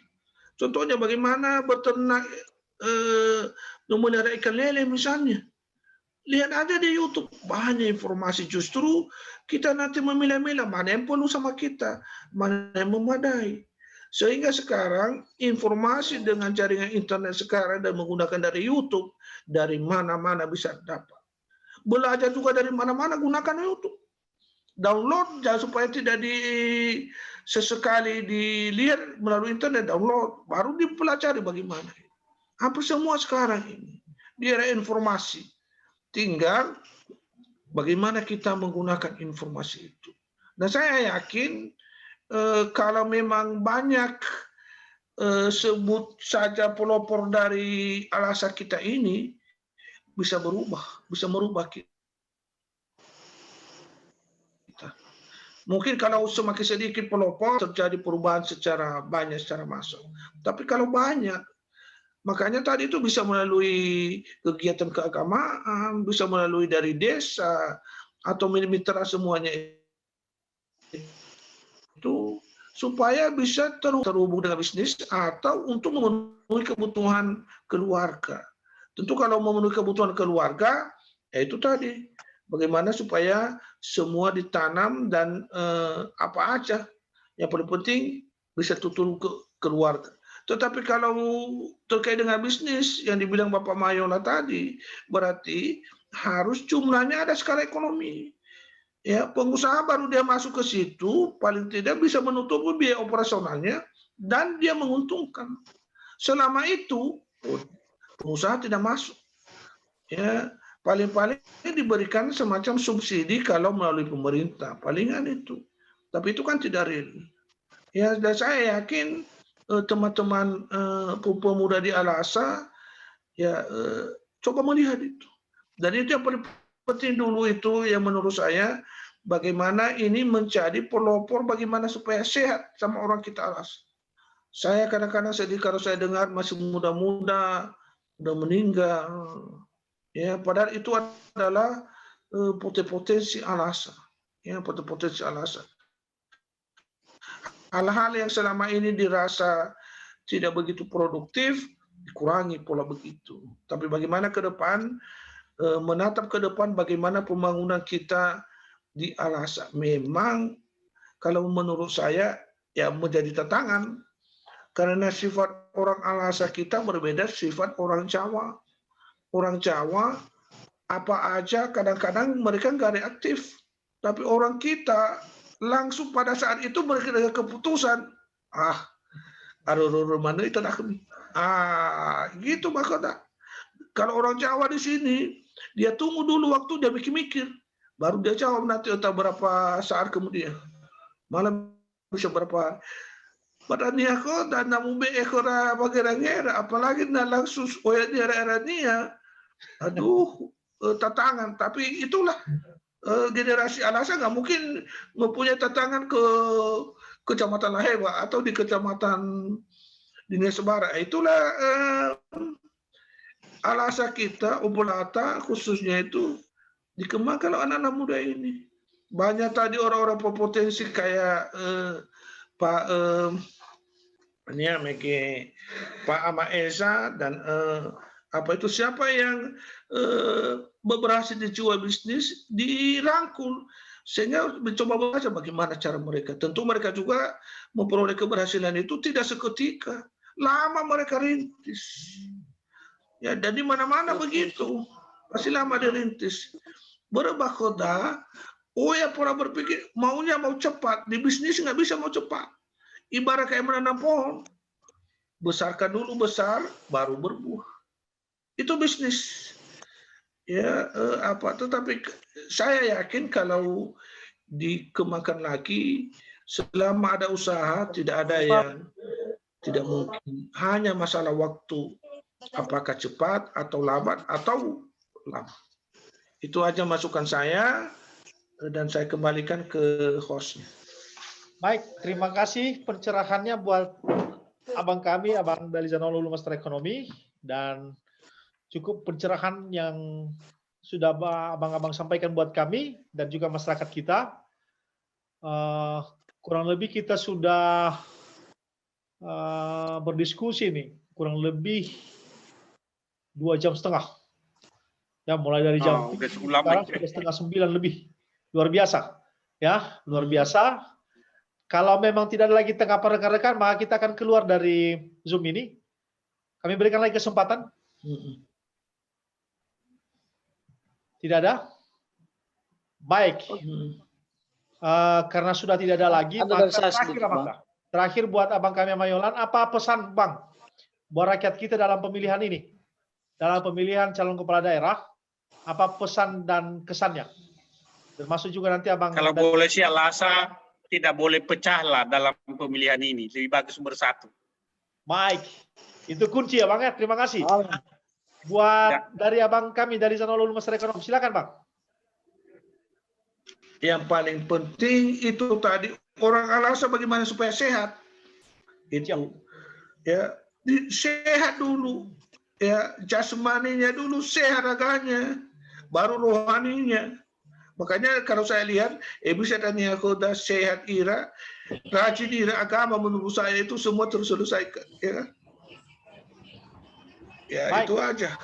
Contohnya bagaimana beternak memelihara ikan lele misalnya. Lihat aja di YouTube, banyak informasi. Justru kita nanti memilah-milah mana yang perlu sama kita, mana yang memadai. Sehingga sekarang informasi dengan jaringan internet sekarang dan menggunakan dari YouTube, dari mana-mana bisa dapat. Belajar juga dari mana-mana, gunakan YouTube. Download supaya tidak sesekali dilihat melalui internet, download, baru dipelajari bagaimana. Hampir semua sekarang ini di era informasi. Tinggal bagaimana kita menggunakan informasi itu. Dan saya yakin kalau memang banyak sebut saja pelopor dari Alasa kita ini bisa merubah kita. Mungkin kalau semakin sedikit pelopor terjadi perubahan secara banyak, secara massal. Tapi kalau banyak, makanya tadi itu bisa melalui kegiatan keagamaan, bisa melalui dari desa, atau mitra semuanya itu, supaya bisa terhubung dengan bisnis atau untuk memenuhi kebutuhan keluarga. Tentu kalau memenuhi kebutuhan keluarga, ya itu tadi, bagaimana supaya semua ditanam dan apa aja, yang paling penting bisa tutur ke keluarga. Tetapi kalau terkait dengan bisnis yang dibilang Bapak Mayola tadi, berarti harus jumlahnya ada skala ekonomi. Ya, pengusaha baru dia masuk ke situ, paling tidak bisa menutupi biaya operasionalnya dan dia menguntungkan. Selama itu pengusaha tidak masuk. Ya, paling-paling diberikan semacam subsidi kalau melalui pemerintah, palingan itu. Tapi itu kan tidak real. Ya, dan saya yakin teman-teman pemuda di Alasa ya coba melihat itu. Dan itu yang paling penting dulu itu yang menurut saya, bagaimana ini menjadi pelopor bagaimana supaya sehat sama orang kita Alasa. Saya kadang-kadang sedih kalau saya dengar masih muda-muda udah meninggal. Ya, padahal itu adalah potensi Alasa. Ya, potensi Alasa. Hal-hal yang selama ini dirasa tidak begitu produktif, dikurangi pola begitu. Tapi bagaimana ke depan, menatap ke depan bagaimana pembangunan kita di Alasa. Memang kalau menurut saya ya menjadi tantangan, karena sifat orang Alasa kita berbeda sifat orang Jawa. Orang Jawa apa aja kadang-kadang mereka nggak reaktif. Tapi orang kita langsung pada saat itu mereka dengan keputusan, mana itu gitu maksudnya. Kalau orang Jawa di sini, dia tunggu dulu waktu dia mikir-mikir, baru dia jawab nanti entah berapa saat kemudian. Malam bisa berapa. Padahal kok dan namu be ekora bagera apalagi na langsung oya di era nia. Aduh, tantangan. Tapi itulah generasi Alasa nggak mungkin mempunyai tantangan ke Kecamatan Laheba atau di Kecamatan Dinas Sebara. Itulah Alasa kita, Obolata khususnya itu dikembangkan oleh anak-anak muda ini. Banyak tadi orang-orang berpotensi kayak Pak Ini meke Pak Ama Esa dan siapa yang berhasil dijual bisnis dirangkul, sehingga mencoba baca bagaimana cara mereka. Tentu mereka juga memperoleh keberhasilan itu tidak seketika, lama mereka rintis. Ya, dan di mana-mana begitu, pasti lama dirintis. Berubah kota, ya pernah berpikir maunya mau cepat, di bisnis nggak bisa mau cepat. Ibarat kayak menanam pohon, besarkan dulu besar, baru berbuah. Itu bisnis. Ya, tetapi saya yakin kalau dikembangkan lagi, selama ada usaha, tidak ada yang tidak mungkin. Hanya masalah waktu, apakah cepat atau lambat atau lama. Itu aja masukan saya, dan saya kembalikan ke hostnya. Baik, terima kasih pencerahannya buat abang kami, Abang dari Zanolulu Master Ekonomi, dan cukup pencerahan yang sudah abang-abang sampaikan buat kami dan juga masyarakat kita. Kurang lebih kita sudah berdiskusi nih, kurang lebih 2,5 jam. Ya, mulai dari jam 7 sekarang sudah 8:30 lebih. Luar biasa. Ya, luar biasa. Kalau memang tidak ada lagi tanggapan rekan-rekan, maka kita akan keluar dari Zoom ini. Kami berikan lagi kesempatan. Tidak ada? Baik. Karena sudah tidak ada lagi, maka terakhir buat abang kami Mayolan, apa pesan Bang buat rakyat kita dalam pemilihan ini? Dalam pemilihan calon kepala daerah, apa pesan dan kesannya? Termasuk juga nanti abang. Kalau boleh sih Alasa, tidak boleh pecah lah dalam pemilihan ini. Lebih bagus bersatu. Baik. Itu kunci ya Bang ya. Terima kasih. Buat dari abang kami dari Zanolulu Master Ekonomi, silakan Bang. Yang paling penting itu tadi, orang Alasa bagaimana supaya sehat. Itu. Ya, sehat dulu. Ya, jasmaninya dulu sehat agaknya, baru rohaninya. Makanya kalau saya lihat, bisa tanya kota sehat ira, rajin ira agama menurut saya itu semua terselesaikan. Ya baik. Itu aja.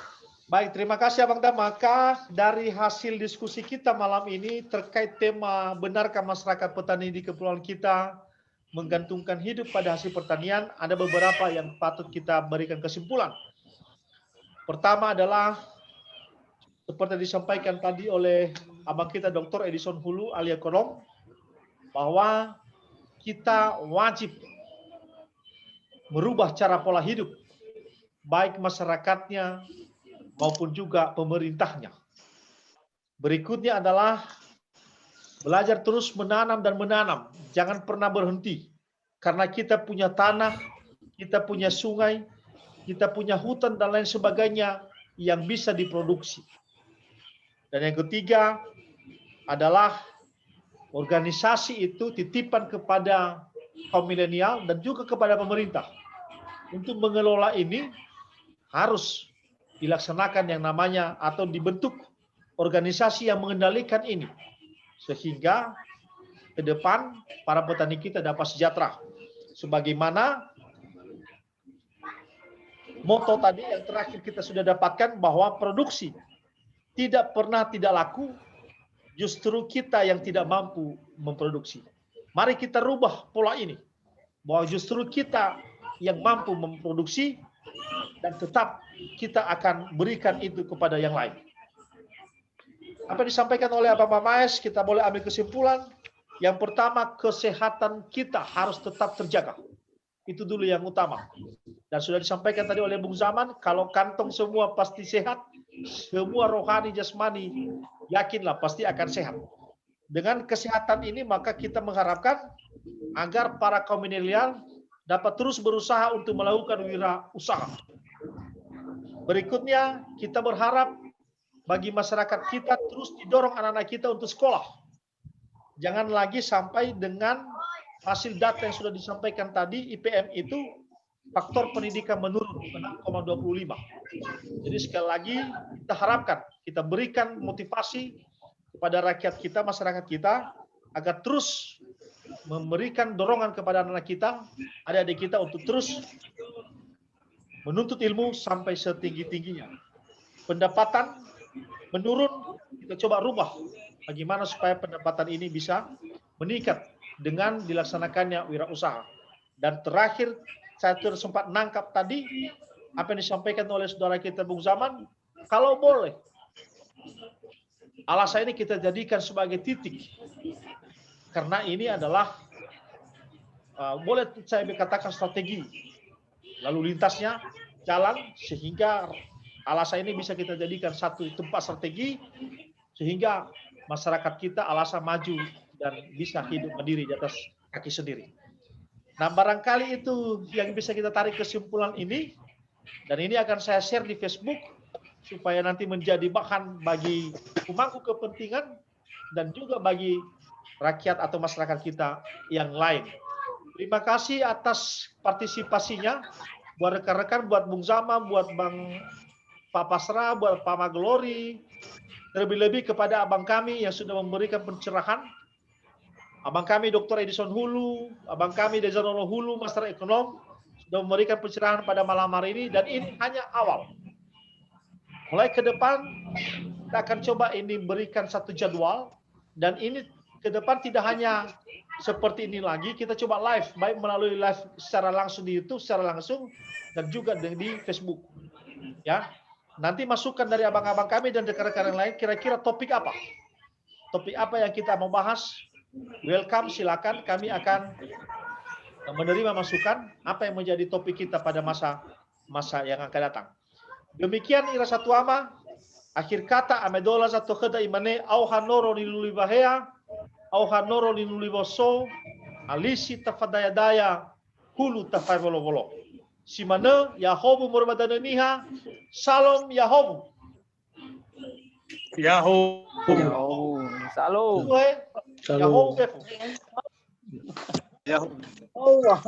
Baik, terima kasih Abang Dam. Maka dari hasil diskusi kita malam ini terkait tema benarkah masyarakat petani di kepulauan kita menggantungkan hidup pada hasil pertanian, ada beberapa yang patut kita berikan kesimpulan. Pertama adalah seperti disampaikan tadi oleh abang kita Dr. Edison Hulu alias Kolong, bahwa kita wajib merubah cara pola hidup, baik masyarakatnya maupun juga pemerintahnya. Berikutnya adalah belajar terus menanam dan menanam, jangan pernah berhenti. Karena kita punya tanah, kita punya sungai, kita punya hutan dan lain sebagainya yang bisa diproduksi. Dan yang ketiga adalah organisasi itu titipan kepada kaum milenial dan juga kepada pemerintah. Untuk mengelola ini harus dilaksanakan yang namanya atau dibentuk organisasi yang mengendalikan ini. Sehingga ke depan para petani kita dapat sejahtera. Sebagaimana moto tadi yang terakhir kita sudah dapatkan, bahwa produksi tidak pernah tidak laku, justru kita yang tidak mampu memproduksi. Mari kita rubah pola ini, bahwa justru kita yang mampu memproduksi dan tetap kita akan berikan itu kepada yang lain. Apa yang disampaikan oleh Abang Maes, kita boleh ambil kesimpulan. Yang pertama, kesehatan kita harus tetap terjaga. Itu dulu yang utama. Dan sudah disampaikan tadi oleh Bung Zaman, kalau kantong semua pasti sehat, semua rohani, jasmani, yakinlah pasti akan sehat. Dengan kesehatan ini, maka kita mengharapkan agar para kaum milenial dapat terus berusaha untuk melakukan wirausaha. Berikutnya, kita berharap bagi masyarakat kita terus didorong anak-anak kita untuk sekolah. Jangan lagi sampai dengan hasil data yang sudah disampaikan tadi, IPM itu faktor pendidikan menurun 6,25. Jadi sekali lagi kita harapkan, kita berikan motivasi kepada rakyat kita, masyarakat kita, agar terus memberikan dorongan kepada anak kita, adik-adik kita untuk terus menuntut ilmu sampai setinggi-tingginya. Pendapatan menurun, kita coba rubah bagaimana supaya pendapatan ini bisa meningkat dengan dilaksanakannya wirausaha. Dan terakhir, saya sudah sempat nangkap tadi apa yang disampaikan oleh saudara kita Bung Zaman, kalau boleh alasan ini kita jadikan sebagai titik, karena ini adalah boleh saya katakan strategi lalu lintasnya jalan, sehingga alasan ini bisa kita jadikan satu tempat strategi sehingga masyarakat kita alasan maju dan bisa hidup mandiri di atas kaki sendiri. Nah, barangkali itu yang bisa kita tarik kesimpulan ini, dan ini akan saya share di Facebook supaya nanti menjadi bahan bagi pemangku kepentingan dan juga bagi rakyat atau masyarakat kita yang lain. Terima kasih atas partisipasinya buat rekan-rekan, buat Bung Zama, buat Bang Pak Pasra, buat Pak Maglori, terlebih-lebih kepada abang kami yang sudah memberikan pencerahan. Abang kami Dr. Edison Hulu, abang kami Dezarono Hulu, Master Ekonom, sudah memberikan pencerahan pada malam hari ini, dan ini hanya awal. Mulai ke depan, kita akan coba ini berikan satu jadwal, dan ini ke depan tidak hanya seperti ini lagi, kita coba live, baik melalui live secara langsung di YouTube, secara langsung, dan juga di Facebook. Ya, nanti masukan dari abang-abang kami dan rekan-rekan yang lain, kira-kira topik apa? Topik apa yang kita mau bahas? Welcome, silakan. Kami akan menerima masukan apa yang menjadi topik kita pada masa yang akan datang. Demikian ira satu ama. Akhir kata amedola satu kheda imane au hanoro linuli bahea au hanoro linuli boso alisi tafadaya hulu tafai bolo. Simane Yahobu murmadaniha salom Yahobu. Yahoo. Salam. Yahobu. Allah.